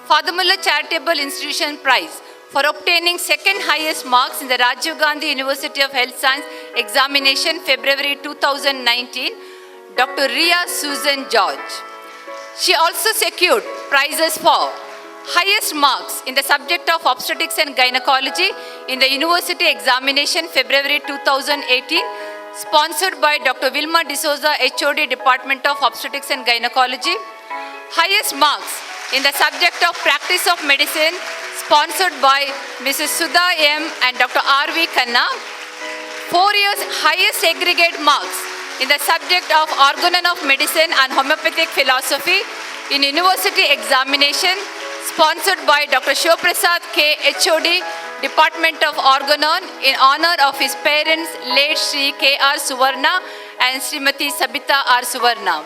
Father Muller Charitable Institution Prize for obtaining second highest marks in the Rajiv Gandhi University of Health Science examination, February 2019, Dr. Ria Susan George. She also secured prizes for highest marks in the subject of obstetrics and gynecology in the university examination, February 2018, sponsored by Dr. Vilma D'Souza, HOD, Department of Obstetrics and Gynecology. Highest marks in the subject of practice of medicine, sponsored by Mrs. Sudha M. and Dr. R.V. Khanna. 4 years highest aggregate marks in the subject of Organon of Medicine and Homeopathic Philosophy in University Examination, sponsored by Dr. Shivprasad K. HOD, Department of Organon, in honor of his parents, late Sri K.R. Suvarna and Srimati Sabita R. Suvarna.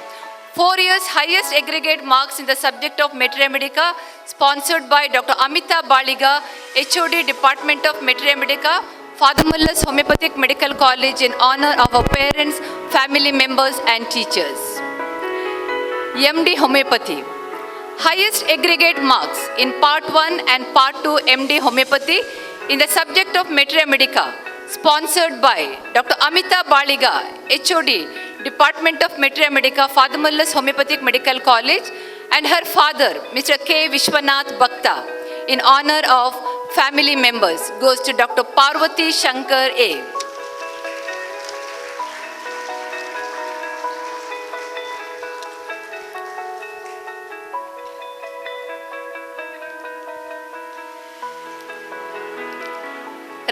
4 years highest aggregate marks in the subject of Materia Medica, sponsored by Dr. Amita Baliga, HOD, Department of Materia Medica, Father Muller's Homeopathic Medical College, in honor of our parents, family members and teachers. MD Homeopathy. Highest aggregate marks in Part 1 and Part 2 MD Homeopathy in the subject of Materia Medica, sponsored by Dr. Amita Baliga, HOD, Department of Materia Medica, Father Muller's Homeopathic Medical College, and her father, Mr. K. Vishwanath Bhakta, in honor of family members, goes to Dr. Parvati Shankar A.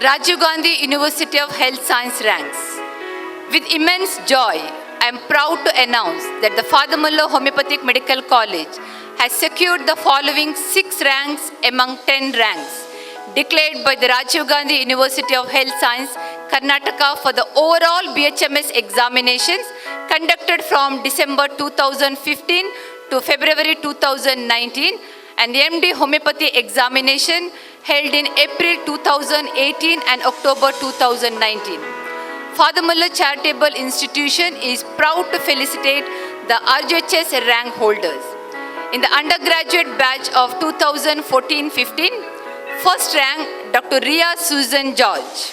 Rajiv Gandhi University of Health Science ranks. With immense joy, I am proud to announce that the Father Muller Homeopathic Medical College has secured the following 6 ranks among 10 ranks declared by the Rajiv Gandhi University of Health Science, Karnataka, for the overall BHMS examinations conducted from December 2015 to February 2019, and the MD Homeopathy examination held in April 2018 and October 2019. Father Muller Charitable Institution is proud to felicitate the RHS rank holders. In the undergraduate batch of 2014-15, first rank Dr. Ria Susan George.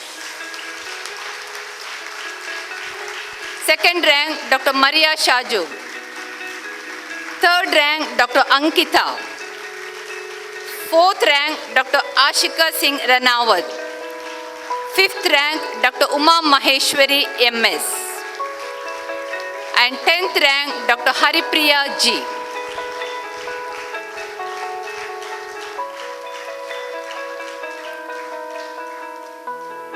Second rank Dr. Maria Shaju. Third rank Dr. Ankita. Fourth rank Dr. Ashika Singh Ranawat. Fifth rank Dr. Uma Maheshwari MS. And 10th rank Dr. Haripriya G.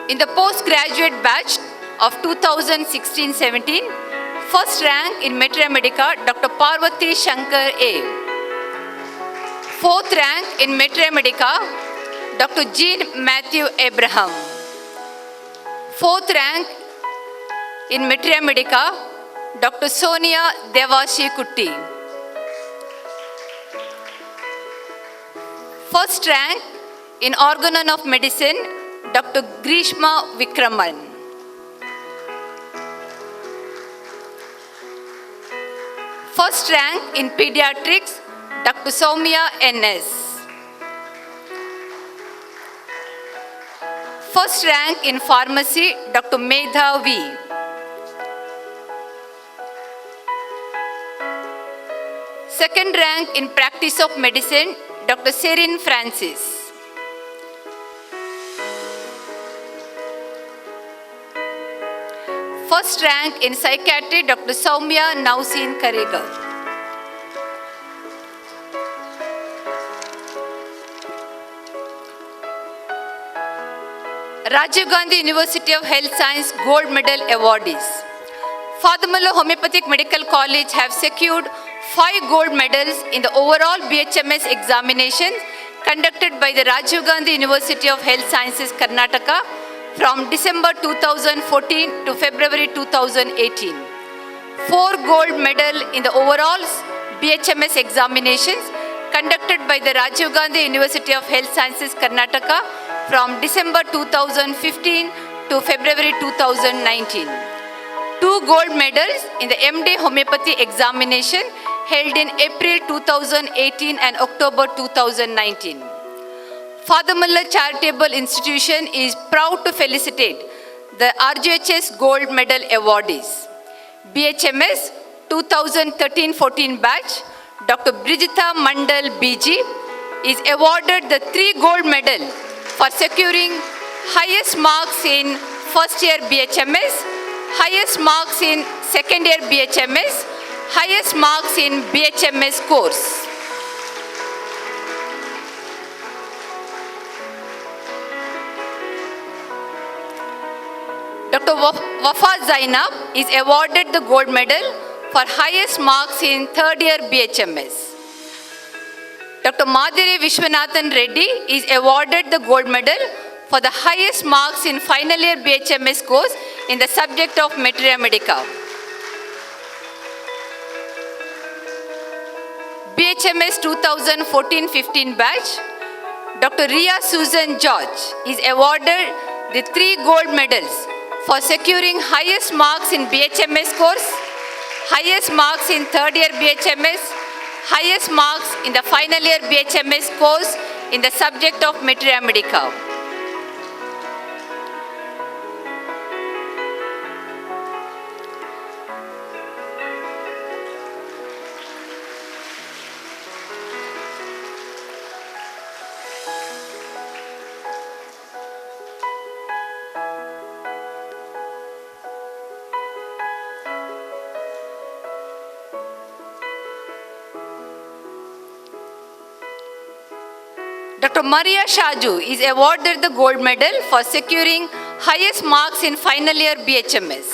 In the postgraduate batch of 2016-17, first rank in Materia Medica, Dr. Parvati Shankar A. Fourth rank in Materia Medica, Dr. Jean Matthew Abraham. Fourth rank in Materia Medica, Dr. Sonia Devashi Kutti. First rank in Organon of Medicine, Dr. Grishma Vikraman. First rank in Pediatrics, Dr. Soumya N.S. First rank in Pharmacy, Dr. Medha V. Second rank in Practice of Medicine, Dr. Serin Francis. First rank in Psychiatry, Dr. Soumya Nausin Karegar. Rajiv Gandhi University of Health Science Gold Medal awardees. Father Muller Homeopathic Medical College have secured 5 gold medals in the overall BHMS examinations conducted by the Rajiv Gandhi University of Health Sciences, Karnataka, from December 2014 to February 2018. 4 gold medal in the overall BHMS examinations conducted by the Rajiv Gandhi University of Health Sciences, Karnataka from December 2015 to February 2019. 2 gold medals in the MD Homeopathy examination held in April 2018 and October 2019. Father Muller Charitable Institution is proud to felicitate the RGHS Gold Medal awardees. BHMS 2013-14 batch, Dr. Brijita Mandal BG is awarded the 3 gold medal for securing highest marks in first year BHMS, highest marks in second year BHMS, highest marks in BHMS course. Dr. Wafa Zainab is awarded the gold medal for highest marks in third year BHMS. Dr. Madhuri Vishwanathan Reddy is awarded the gold medal for the highest marks in final year BHMS course in the subject of Materia Medica. BHMS 2014-15 batch, Dr. Ria Susan George is awarded the 3 gold medals for securing highest marks in BHMS course, highest marks in third year BHMS, highest marks in the final year BHMS course in the subject of Materia Medica. Dr. Maria Shaju is awarded the gold medal for securing highest marks in final year BHMS.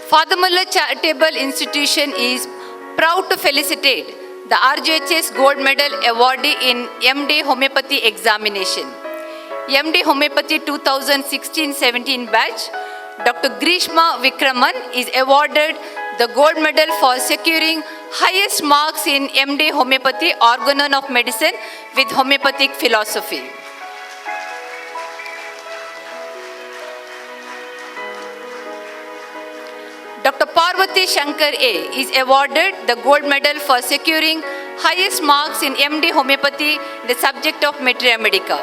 Father Muller Charitable Institution is proud to felicitate the RGHS Gold Medal awardee in MD Homeopathy examination. MD Homeopathy 2016-17 batch, Dr. Grishma Vikraman is awarded the gold medal for securing highest marks in MD Homeopathy, Organon of Medicine with Homeopathic Philosophy. Dr. Parvati Shankar A is awarded the gold medal for securing highest marks in MD Homeopathy, the subject of Materia Medica.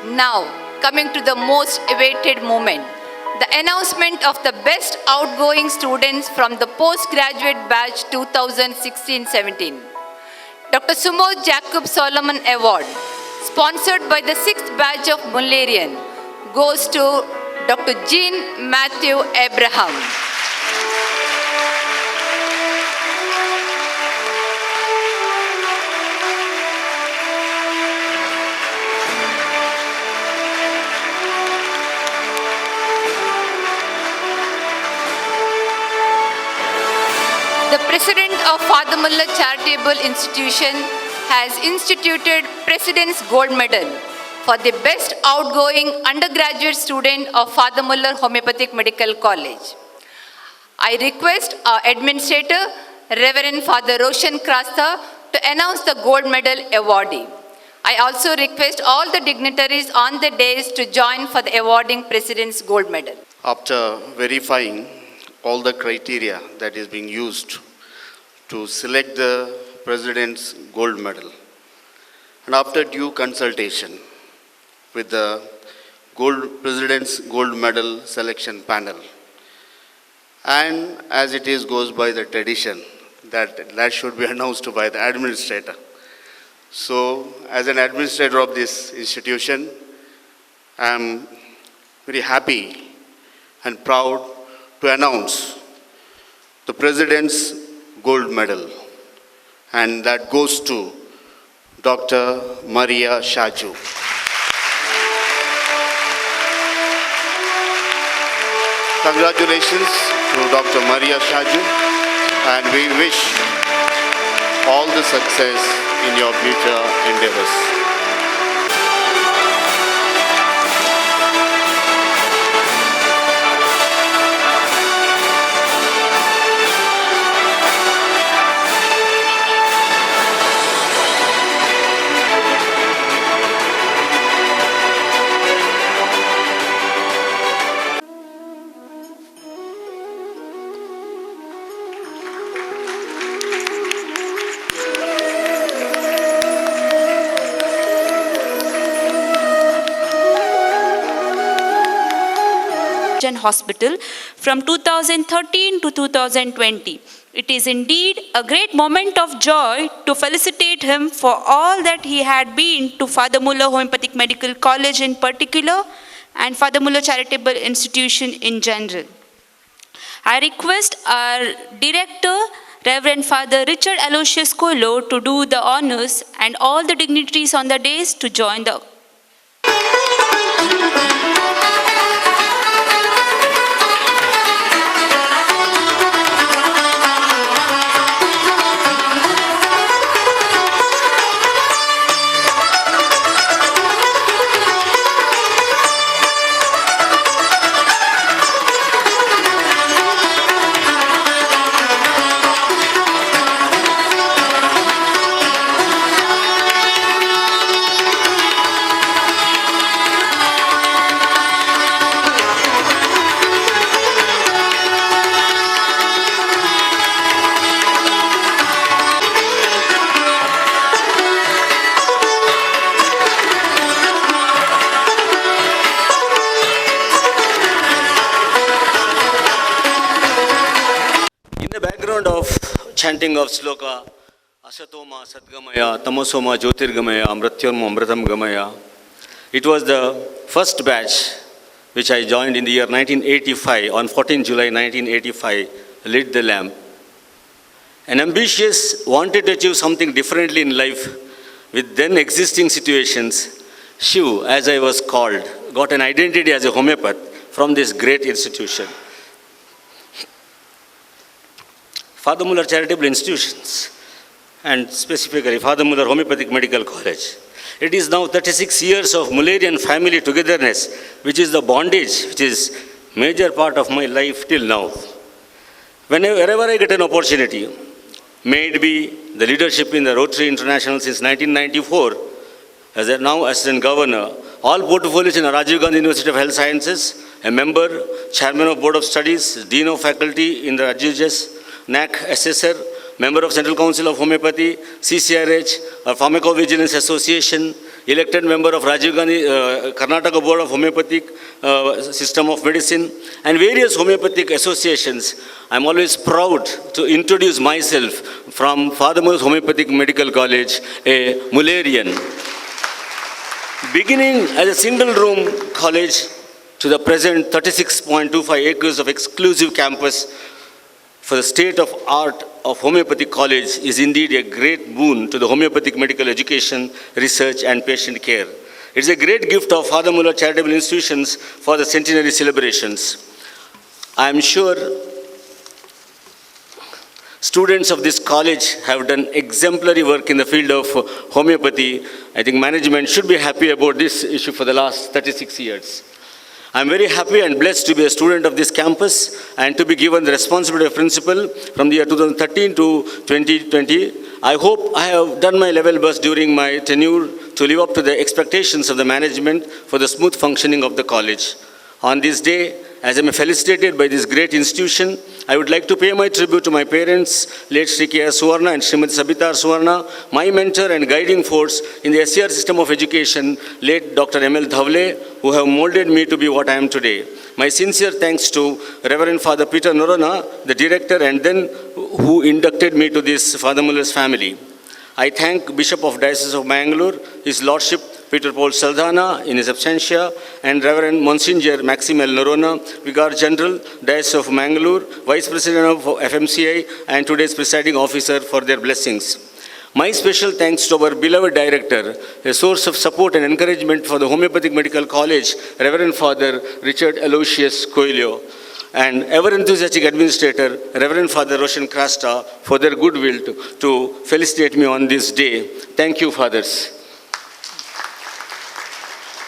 Now, coming to the most awaited moment, the announcement of the best outgoing students from the postgraduate batch 2016-17. Dr. Sumod Jacob Solomon Award, sponsored by the 6th batch of Mullerian, goes to Dr. Jean Matthew Abraham. The President of Father Muller Charitable Institution has instituted President's Gold Medal for the best outgoing undergraduate student of Father Muller Homeopathic Medical College. I request our Administrator, Reverend Father Roshan Krastha, to announce the Gold Medal awardee. I also request all the dignitaries on the dais to join for the awarding President's Gold Medal. After verifying all the criteria that is being used to select the President's Gold Medal, and after due consultation with the President's Gold Medal selection panel, and as it is goes by the tradition that should be announced by the administrator. So, as an administrator of this institution, I am very happy and proud to announce the President's Gold Medal, and that goes to Dr. Maria Shaju. Congratulations to Dr. Maria Shaju. and we wish all the success in your future endeavors. Hospital from 2013 to 2020. It is indeed a great moment of joy to felicitate him for all that he had been to Father Muller Homeopathic Medical College in particular and Father Muller Charitable Institution in general. I request our director, Reverend Father Richard Aloysius Coelho, to do the honors and all the dignitaries on the dais to join the chanting of sloka, Asatoma Sadgamaya, Tamosoma Jyotirgamaya, Amratyoma Amratam Gamaya. It was the first batch which I joined in the year 1985, on 14 July 1985, lit the lamp. An ambitious, wanted to achieve something differently in life with then existing situations. Shiv, as I was called, got an identity as a homeopath from this great institution. Father Muller Charitable Institutions, and specifically Father Muller Homeopathic Medical College. It is now 36 years of Mullerian family togetherness, which is the bondage, which is major part of my life till now. Wherever I get an opportunity, may it be the leadership in the Rotary International since 1994, as a now Assistant Governor, all portfolios in Rajiv Gandhi University of Health Sciences, a member, Chairman of Board of Studies, Dean of Faculty in the RGHS, NAC Assessor, Member of Central Council of Homeopathy, CCRH, a Pharmacovigilance Association, elected member of Rajiv Gandhi, Karnataka Board of Homeopathic System of Medicine, and various homeopathic associations. I'm always proud to introduce myself from Father Muller's Homeopathic Medical College, a Mullerian. Beginning as a single-room college to the present 36.25 acres of exclusive campus for the state-of-art of homeopathic college is indeed a great boon to the homeopathic medical education, research and patient care. It's a great gift of Father Muller Charitable Institutions for the centenary celebrations. I am sure students of this college have done exemplary work in the field of homeopathy. I think management should be happy about this issue for the last 36 years. I'm very happy and blessed to be a student of this campus and to be given the responsibility of principal from the year 2013 to 2020. I hope I have done my level best during my tenure to live up to the expectations of the management for the smooth functioning of the college. On this day, as I am felicitated by this great institution, I would like to pay my tribute to my parents, late Sri K.R. Suvarna and Srimati Sabita Suvarna, my mentor and guiding force in the SCR system of education, late Dr. M.L. Dhavle, who have molded me to be what I am today. My sincere thanks to Reverend Father Peter Norona, the director, and then who inducted me to this Father Muller's family. I thank Bishop of Diocese of Mangalore, His Lordship Peter Paul Saldana in his absentia, and Reverend Monsignor Maxim L. Norona, Vicar General, Diocese of Mangalore, Vice President of FMCI, and today's presiding officer for their blessings. My special thanks to our beloved director, a source of support and encouragement for the Homeopathic Medical College, Reverend Father Richard Aloysius Coelho. and ever enthusiastic administrator, Reverend Father Roshan Krasta, for their goodwill to felicitate me on this day. Thank you, fathers.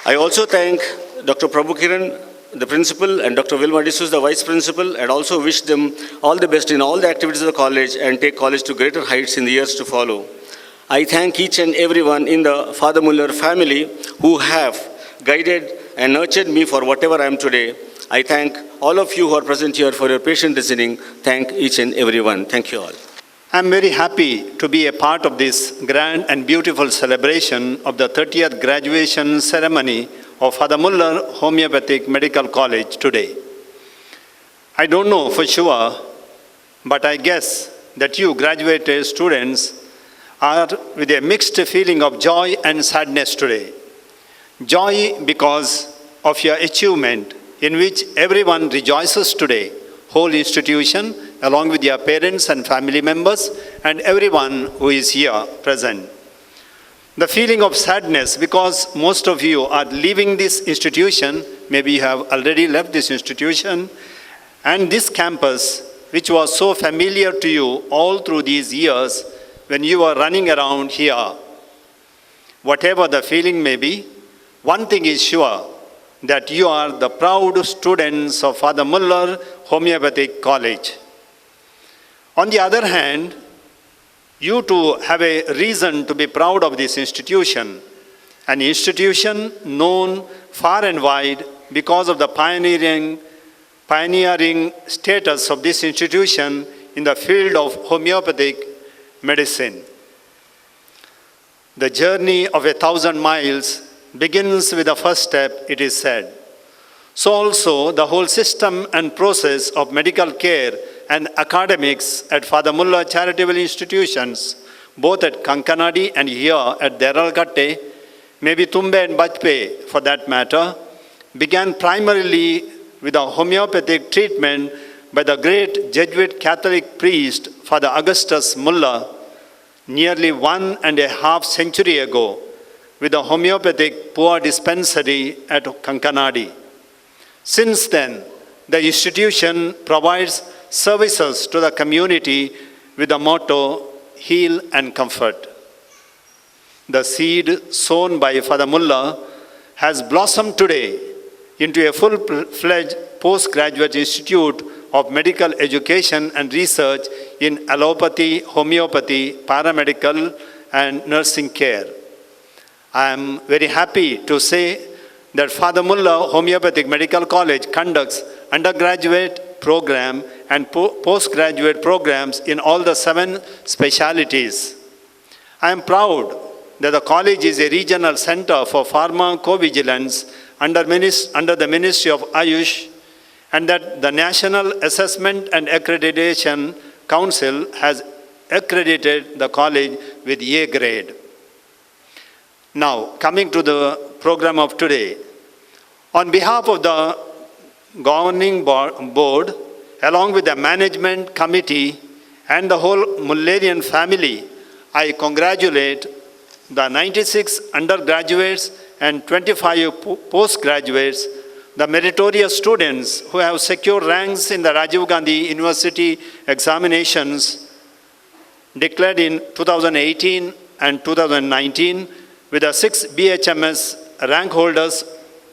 I also thank Dr. Prabhu Kiran, the principal, and Dr. Vilma D'Souza, the vice principal, and also wish them all the best in all the activities of the college and take college to greater heights in the years to follow. I thank each and everyone in the Father Muller family who have guided and nurtured me for whatever I am today. I thank all of you who are present here for your patient listening. Thank each and everyone. Thank you all. I'm very happy to be a part of this grand and beautiful celebration of the 30th graduation ceremony of Father Muller Homeopathic Medical College today. I don't know for sure, but I guess that you graduated students are with a mixed feeling of joy and sadness today. Joy because of your achievement in which everyone rejoices today, whole institution, along with your parents and family members and everyone who is here present. The feeling of sadness because most of you are leaving this institution, maybe you have already left this institution, and this campus, which was so familiar to you all through these years when you were running around here. Whatever the feeling may be, one thing is sure, that you are the proud students of Father Muller Homeopathic College. On the other hand, you too have a reason to be proud of this institution, an institution known far and wide because of the pioneering status of this institution in the field of homeopathic medicine. The journey of 1,000 miles begins with the first step, it is said. So also the whole system and process of medical care and academics at Father Muller charitable institutions, both at Kankanadi and here at Deralkatte, maybe Tumbe and Bajpe for that matter, began primarily with a homeopathic treatment by the great Jesuit Catholic priest Father Augustus Muller nearly 1.5 centuries ago with a homeopathic poor dispensary at Kankanadi. Since then, the institution provides services to the community with the motto, heal and comfort. The seed sown by Father Muller has blossomed today into a full-fledged postgraduate institute of medical education and research in allopathy, homeopathy, paramedical and nursing care. I am very happy to say that Father Muller Homeopathic Medical College conducts undergraduate program and postgraduate programs in all the 7 specialties. I am proud that the college is a regional center for pharmacovigilance under the Ministry of Ayush, and that the National Assessment and Accreditation Council has accredited the college with A grade. Now, coming to the program of today, on behalf of the governing board, along with the management committee and the whole Mullerian family, I congratulate the 96 undergraduates and 25 postgraduates, the meritorious students who have secured ranks in the Rajiv Gandhi University examinations declared in 2018 and 2019, with the 6 BHMS rank holders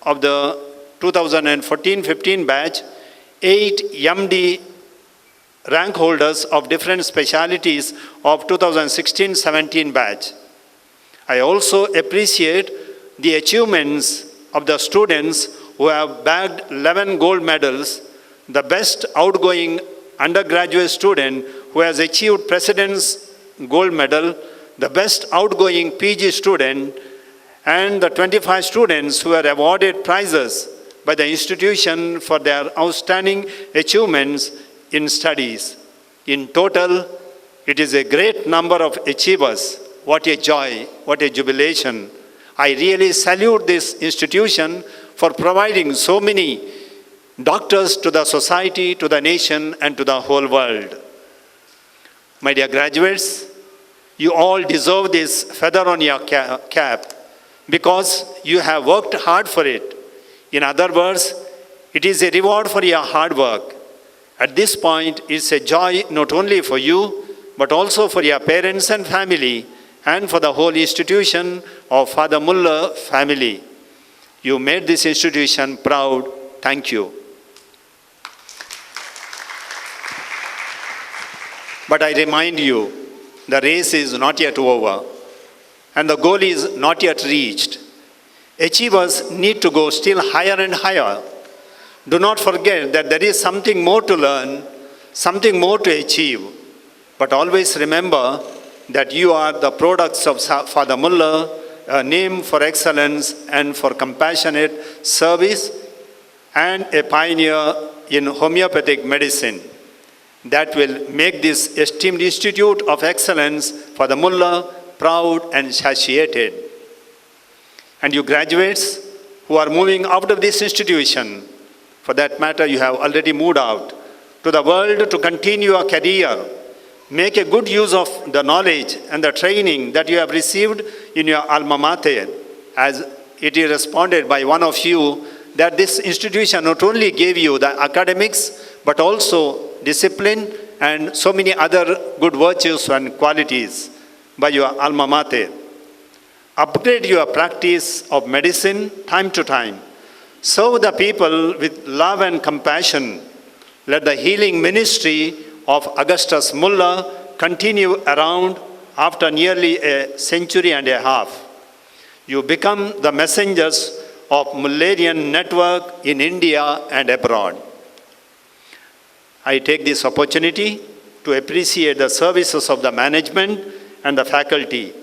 of the 2014-15 batch, 8 MD rank holders of different specialities of 2016-17 batch. I also appreciate the achievements of the students who have bagged 11 gold medals, the best outgoing undergraduate student who has achieved President's Gold Medal, the best outgoing PG student, and the 25 students who were awarded prizes by the institution for their outstanding achievements in studies. In total, it is a great number of achievers. What a joy, what a jubilation. I really salute this institution for providing so many doctors to the society, to the nation, and to the whole world. My dear graduates, you all deserve this feather on your cap because you have worked hard for it. In other words, it is a reward for your hard work. At this point, it's a joy not only for you, but also for your parents and family, and for the whole institution of Father Muller family. You made this institution proud. Thank you. But I remind you, the race is not yet over, and the goal is not yet reached. Achievers need to go still higher and higher. Do not forget that there is something more to learn, something more to achieve. But always remember that you are the products of Father Muller, a name for excellence and for compassionate service, and a pioneer in homeopathic medicine. That will make this esteemed institute of excellence, Father Muller, proud and satiated. And you graduates who are moving out of this institution, for that matter, you have already moved out to the world to continue your career. Make a good use of the knowledge and the training that you have received in your alma mater, as it is responded by one of you that this institution not only gave you the academics, but also discipline and so many other good virtues and qualities by your alma mater. Upgrade your practice of medicine time to time. Serve the people with love and compassion. Let the healing ministry of Augustus Muller continue around after nearly a century and a half. You become the messengers of Mullerian network in India and abroad. I take this opportunity to appreciate the services of the management and the faculty,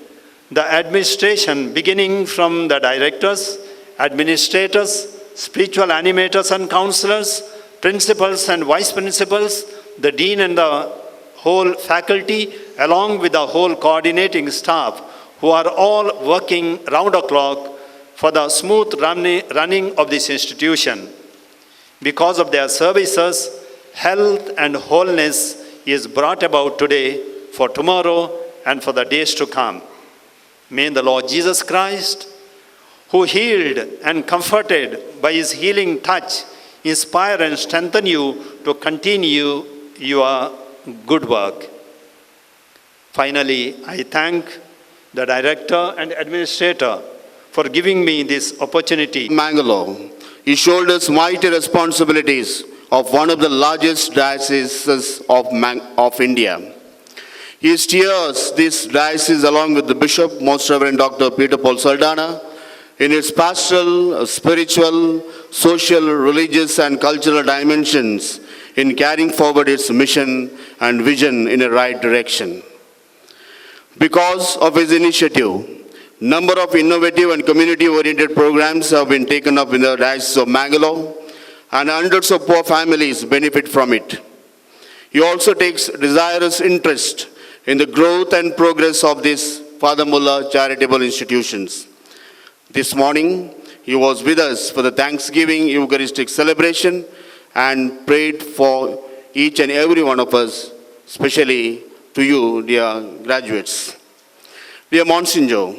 the administration beginning from the directors, administrators, spiritual animators and counselors, principals and vice principals, the dean and the whole faculty, along with the whole coordinating staff, who are all working round the clock for the smooth running of this institution. Because of their services, health and wholeness is brought about today, for tomorrow, and for the days to come. May the Lord Jesus Christ, who healed and comforted by his healing touch, inspire and strengthen you to continue your good work. Finally, I thank the director and administrator for giving me this opportunity. Mangalore, he shoulders mighty responsibilities of one of the largest dioceses of India. He steers this diocese along with the Bishop, Most Reverend Dr. Peter Paul Saldana, in its pastoral, spiritual, social, religious, and cultural dimensions in carrying forward its mission and vision in a right direction. Because of his initiative, number of innovative and community-oriented programs have been taken up in the Diocese of Mangalore, and hundreds of poor families benefit from it. He also takes desirous interest in the growth and progress of these Father Muller charitable institutions. This morning, he was with us for the Thanksgiving Eucharistic celebration and prayed for each and every one of us, especially to you, dear graduates. Dear Monsignor,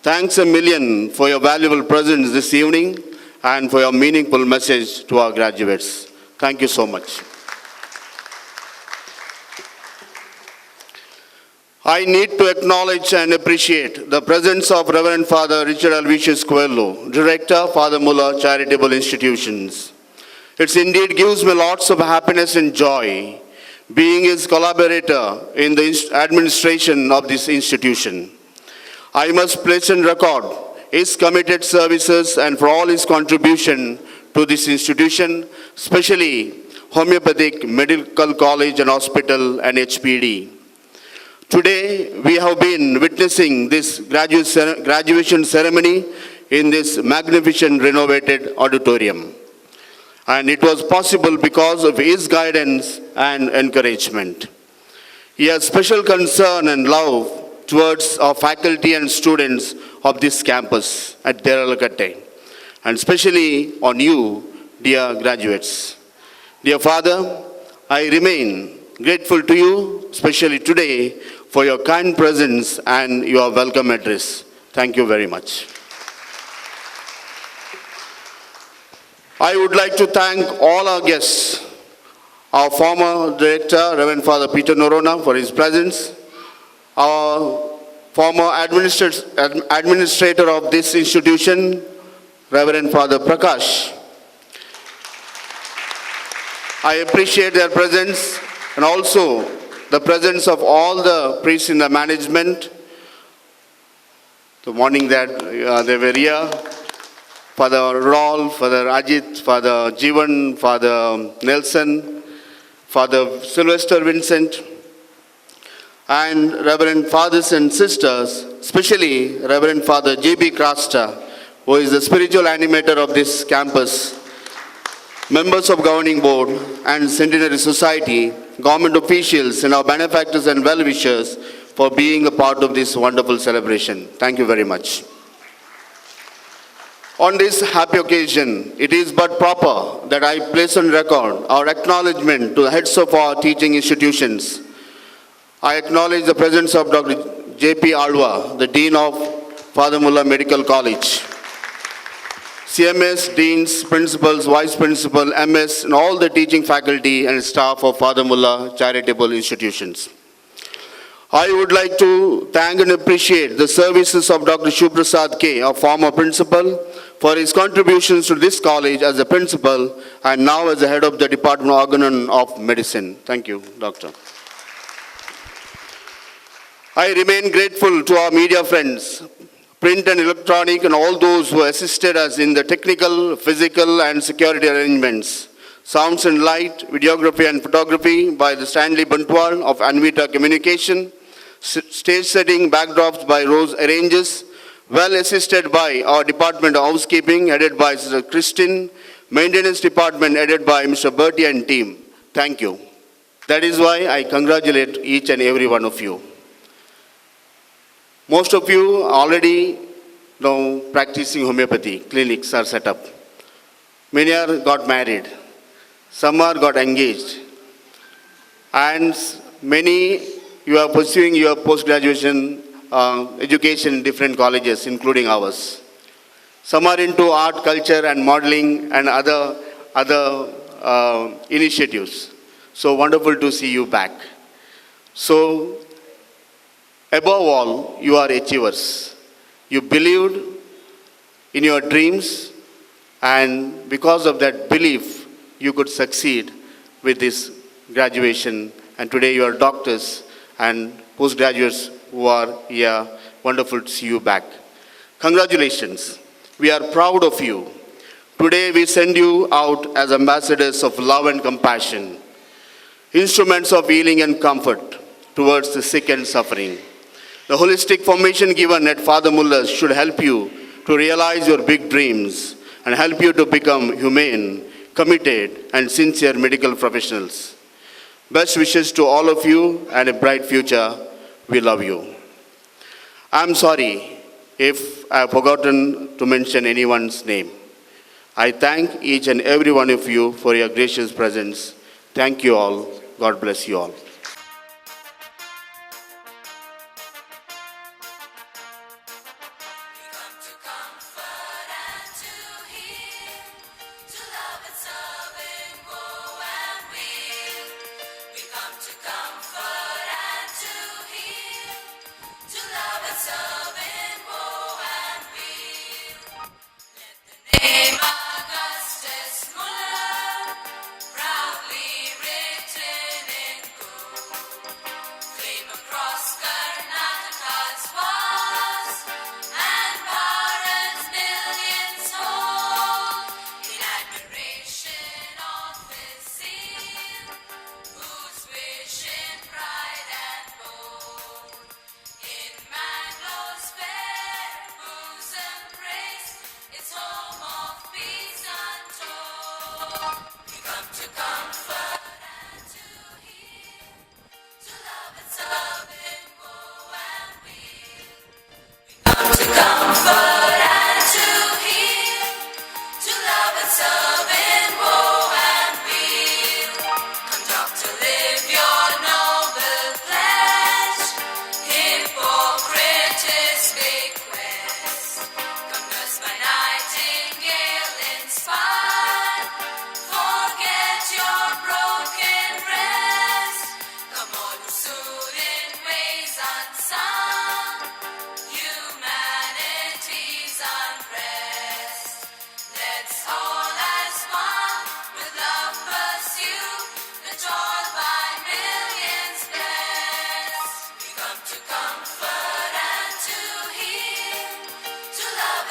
thanks a million for your valuable presence this evening and for your meaningful message to our graduates. Thank you so much. I need to acknowledge and appreciate the presence of Reverend Father Richard Alvicius Coelho, Director, Father Muller Charitable Institutions. It indeed gives me lots of happiness and joy being his collaborator in the administration of this institution. I must place on record his committed services and for all his contribution to this institution, especially Homeopathic Medical College and Hospital and HPD. Today, we have been witnessing this graduation ceremony in this magnificent renovated auditorium. And it was possible because of his guidance and encouragement. He has special concern and love towards our faculty and students of this campus at Deralakatte, and especially on you, dear graduates. Dear Father, I remain grateful to you, especially today, for your kind presence and your welcome address. Thank you very much. I would like to thank all our guests, our former director, Reverend Father Peter Norona, for his presence, our former administrator of this institution, Reverend Father Prakash. I appreciate their presence and also the presence of all the priests in the management. The morning that they were here, Father Rolf, Father Ajit, Father Jivan, Father Nelson, Father Sylvester Vincent, and Reverend Fathers and Sisters, especially Reverend Father J.B. Krasta, who is the spiritual animator of this campus, members of Governing Board and Centenary Society, government officials, and our benefactors and well-wishers for being a part of this wonderful celebration. Thank you very much. On this happy occasion, it is but proper that I place on record our acknowledgement to the heads of our teaching institutions. I acknowledge the presence of Dr. J.P. Alwa, the Dean of Father Mullah Medical College, CMS, Deans, Principals, Vice Principal, MS, and all the teaching faculty and staff of Father Mullah charitable institutions. I would like to thank and appreciate the services of Dr. Shuprasad K., our former principal, for his contributions to this college as a principal and now as the head of the Department of Organ of Medicine. Thank you, Doctor. I remain grateful to our media friends, print and electronic, and all those who assisted us in the technical, physical, and security arrangements. Sounds and light, videography and photography by the Stanley Bantwal of Anvita Communication, stage setting backdrops by Rose Arranges, well assisted by our Department of Housekeeping headed by Sister Christine, Maintenance Department headed by Mr. Bertie and team. Thank you. That is why I congratulate each and every one of you. Most of you already know practicing homeopathy, clinics are set up. Many are got married, some are got engaged, and many you are pursuing your post-graduation education in different colleges, including ours. Some are into art, culture, and modeling and other initiatives. So wonderful to see you back. So, above all, you are achievers. You believed in your dreams, and because of that belief, you could succeed with this graduation. And today you are doctors and postgraduates who are here. Wonderful to see you back. Congratulations. We are proud of you. Today we send you out as ambassadors of love and compassion, instruments of healing and comfort towards the sick and suffering. The holistic formation given at Father Mullah's should help you to realize your big dreams and help you to become humane, committed, and sincere medical professionals. Best wishes to all of you and a bright future. We love you. I'm sorry if I have forgotten to mention anyone's name. I thank each and every one of you for your gracious presence. Thank you all. God bless you all. Augustus Muller, proudly written in gold.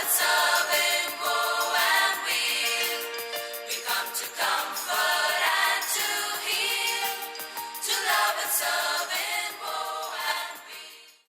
Vatsa.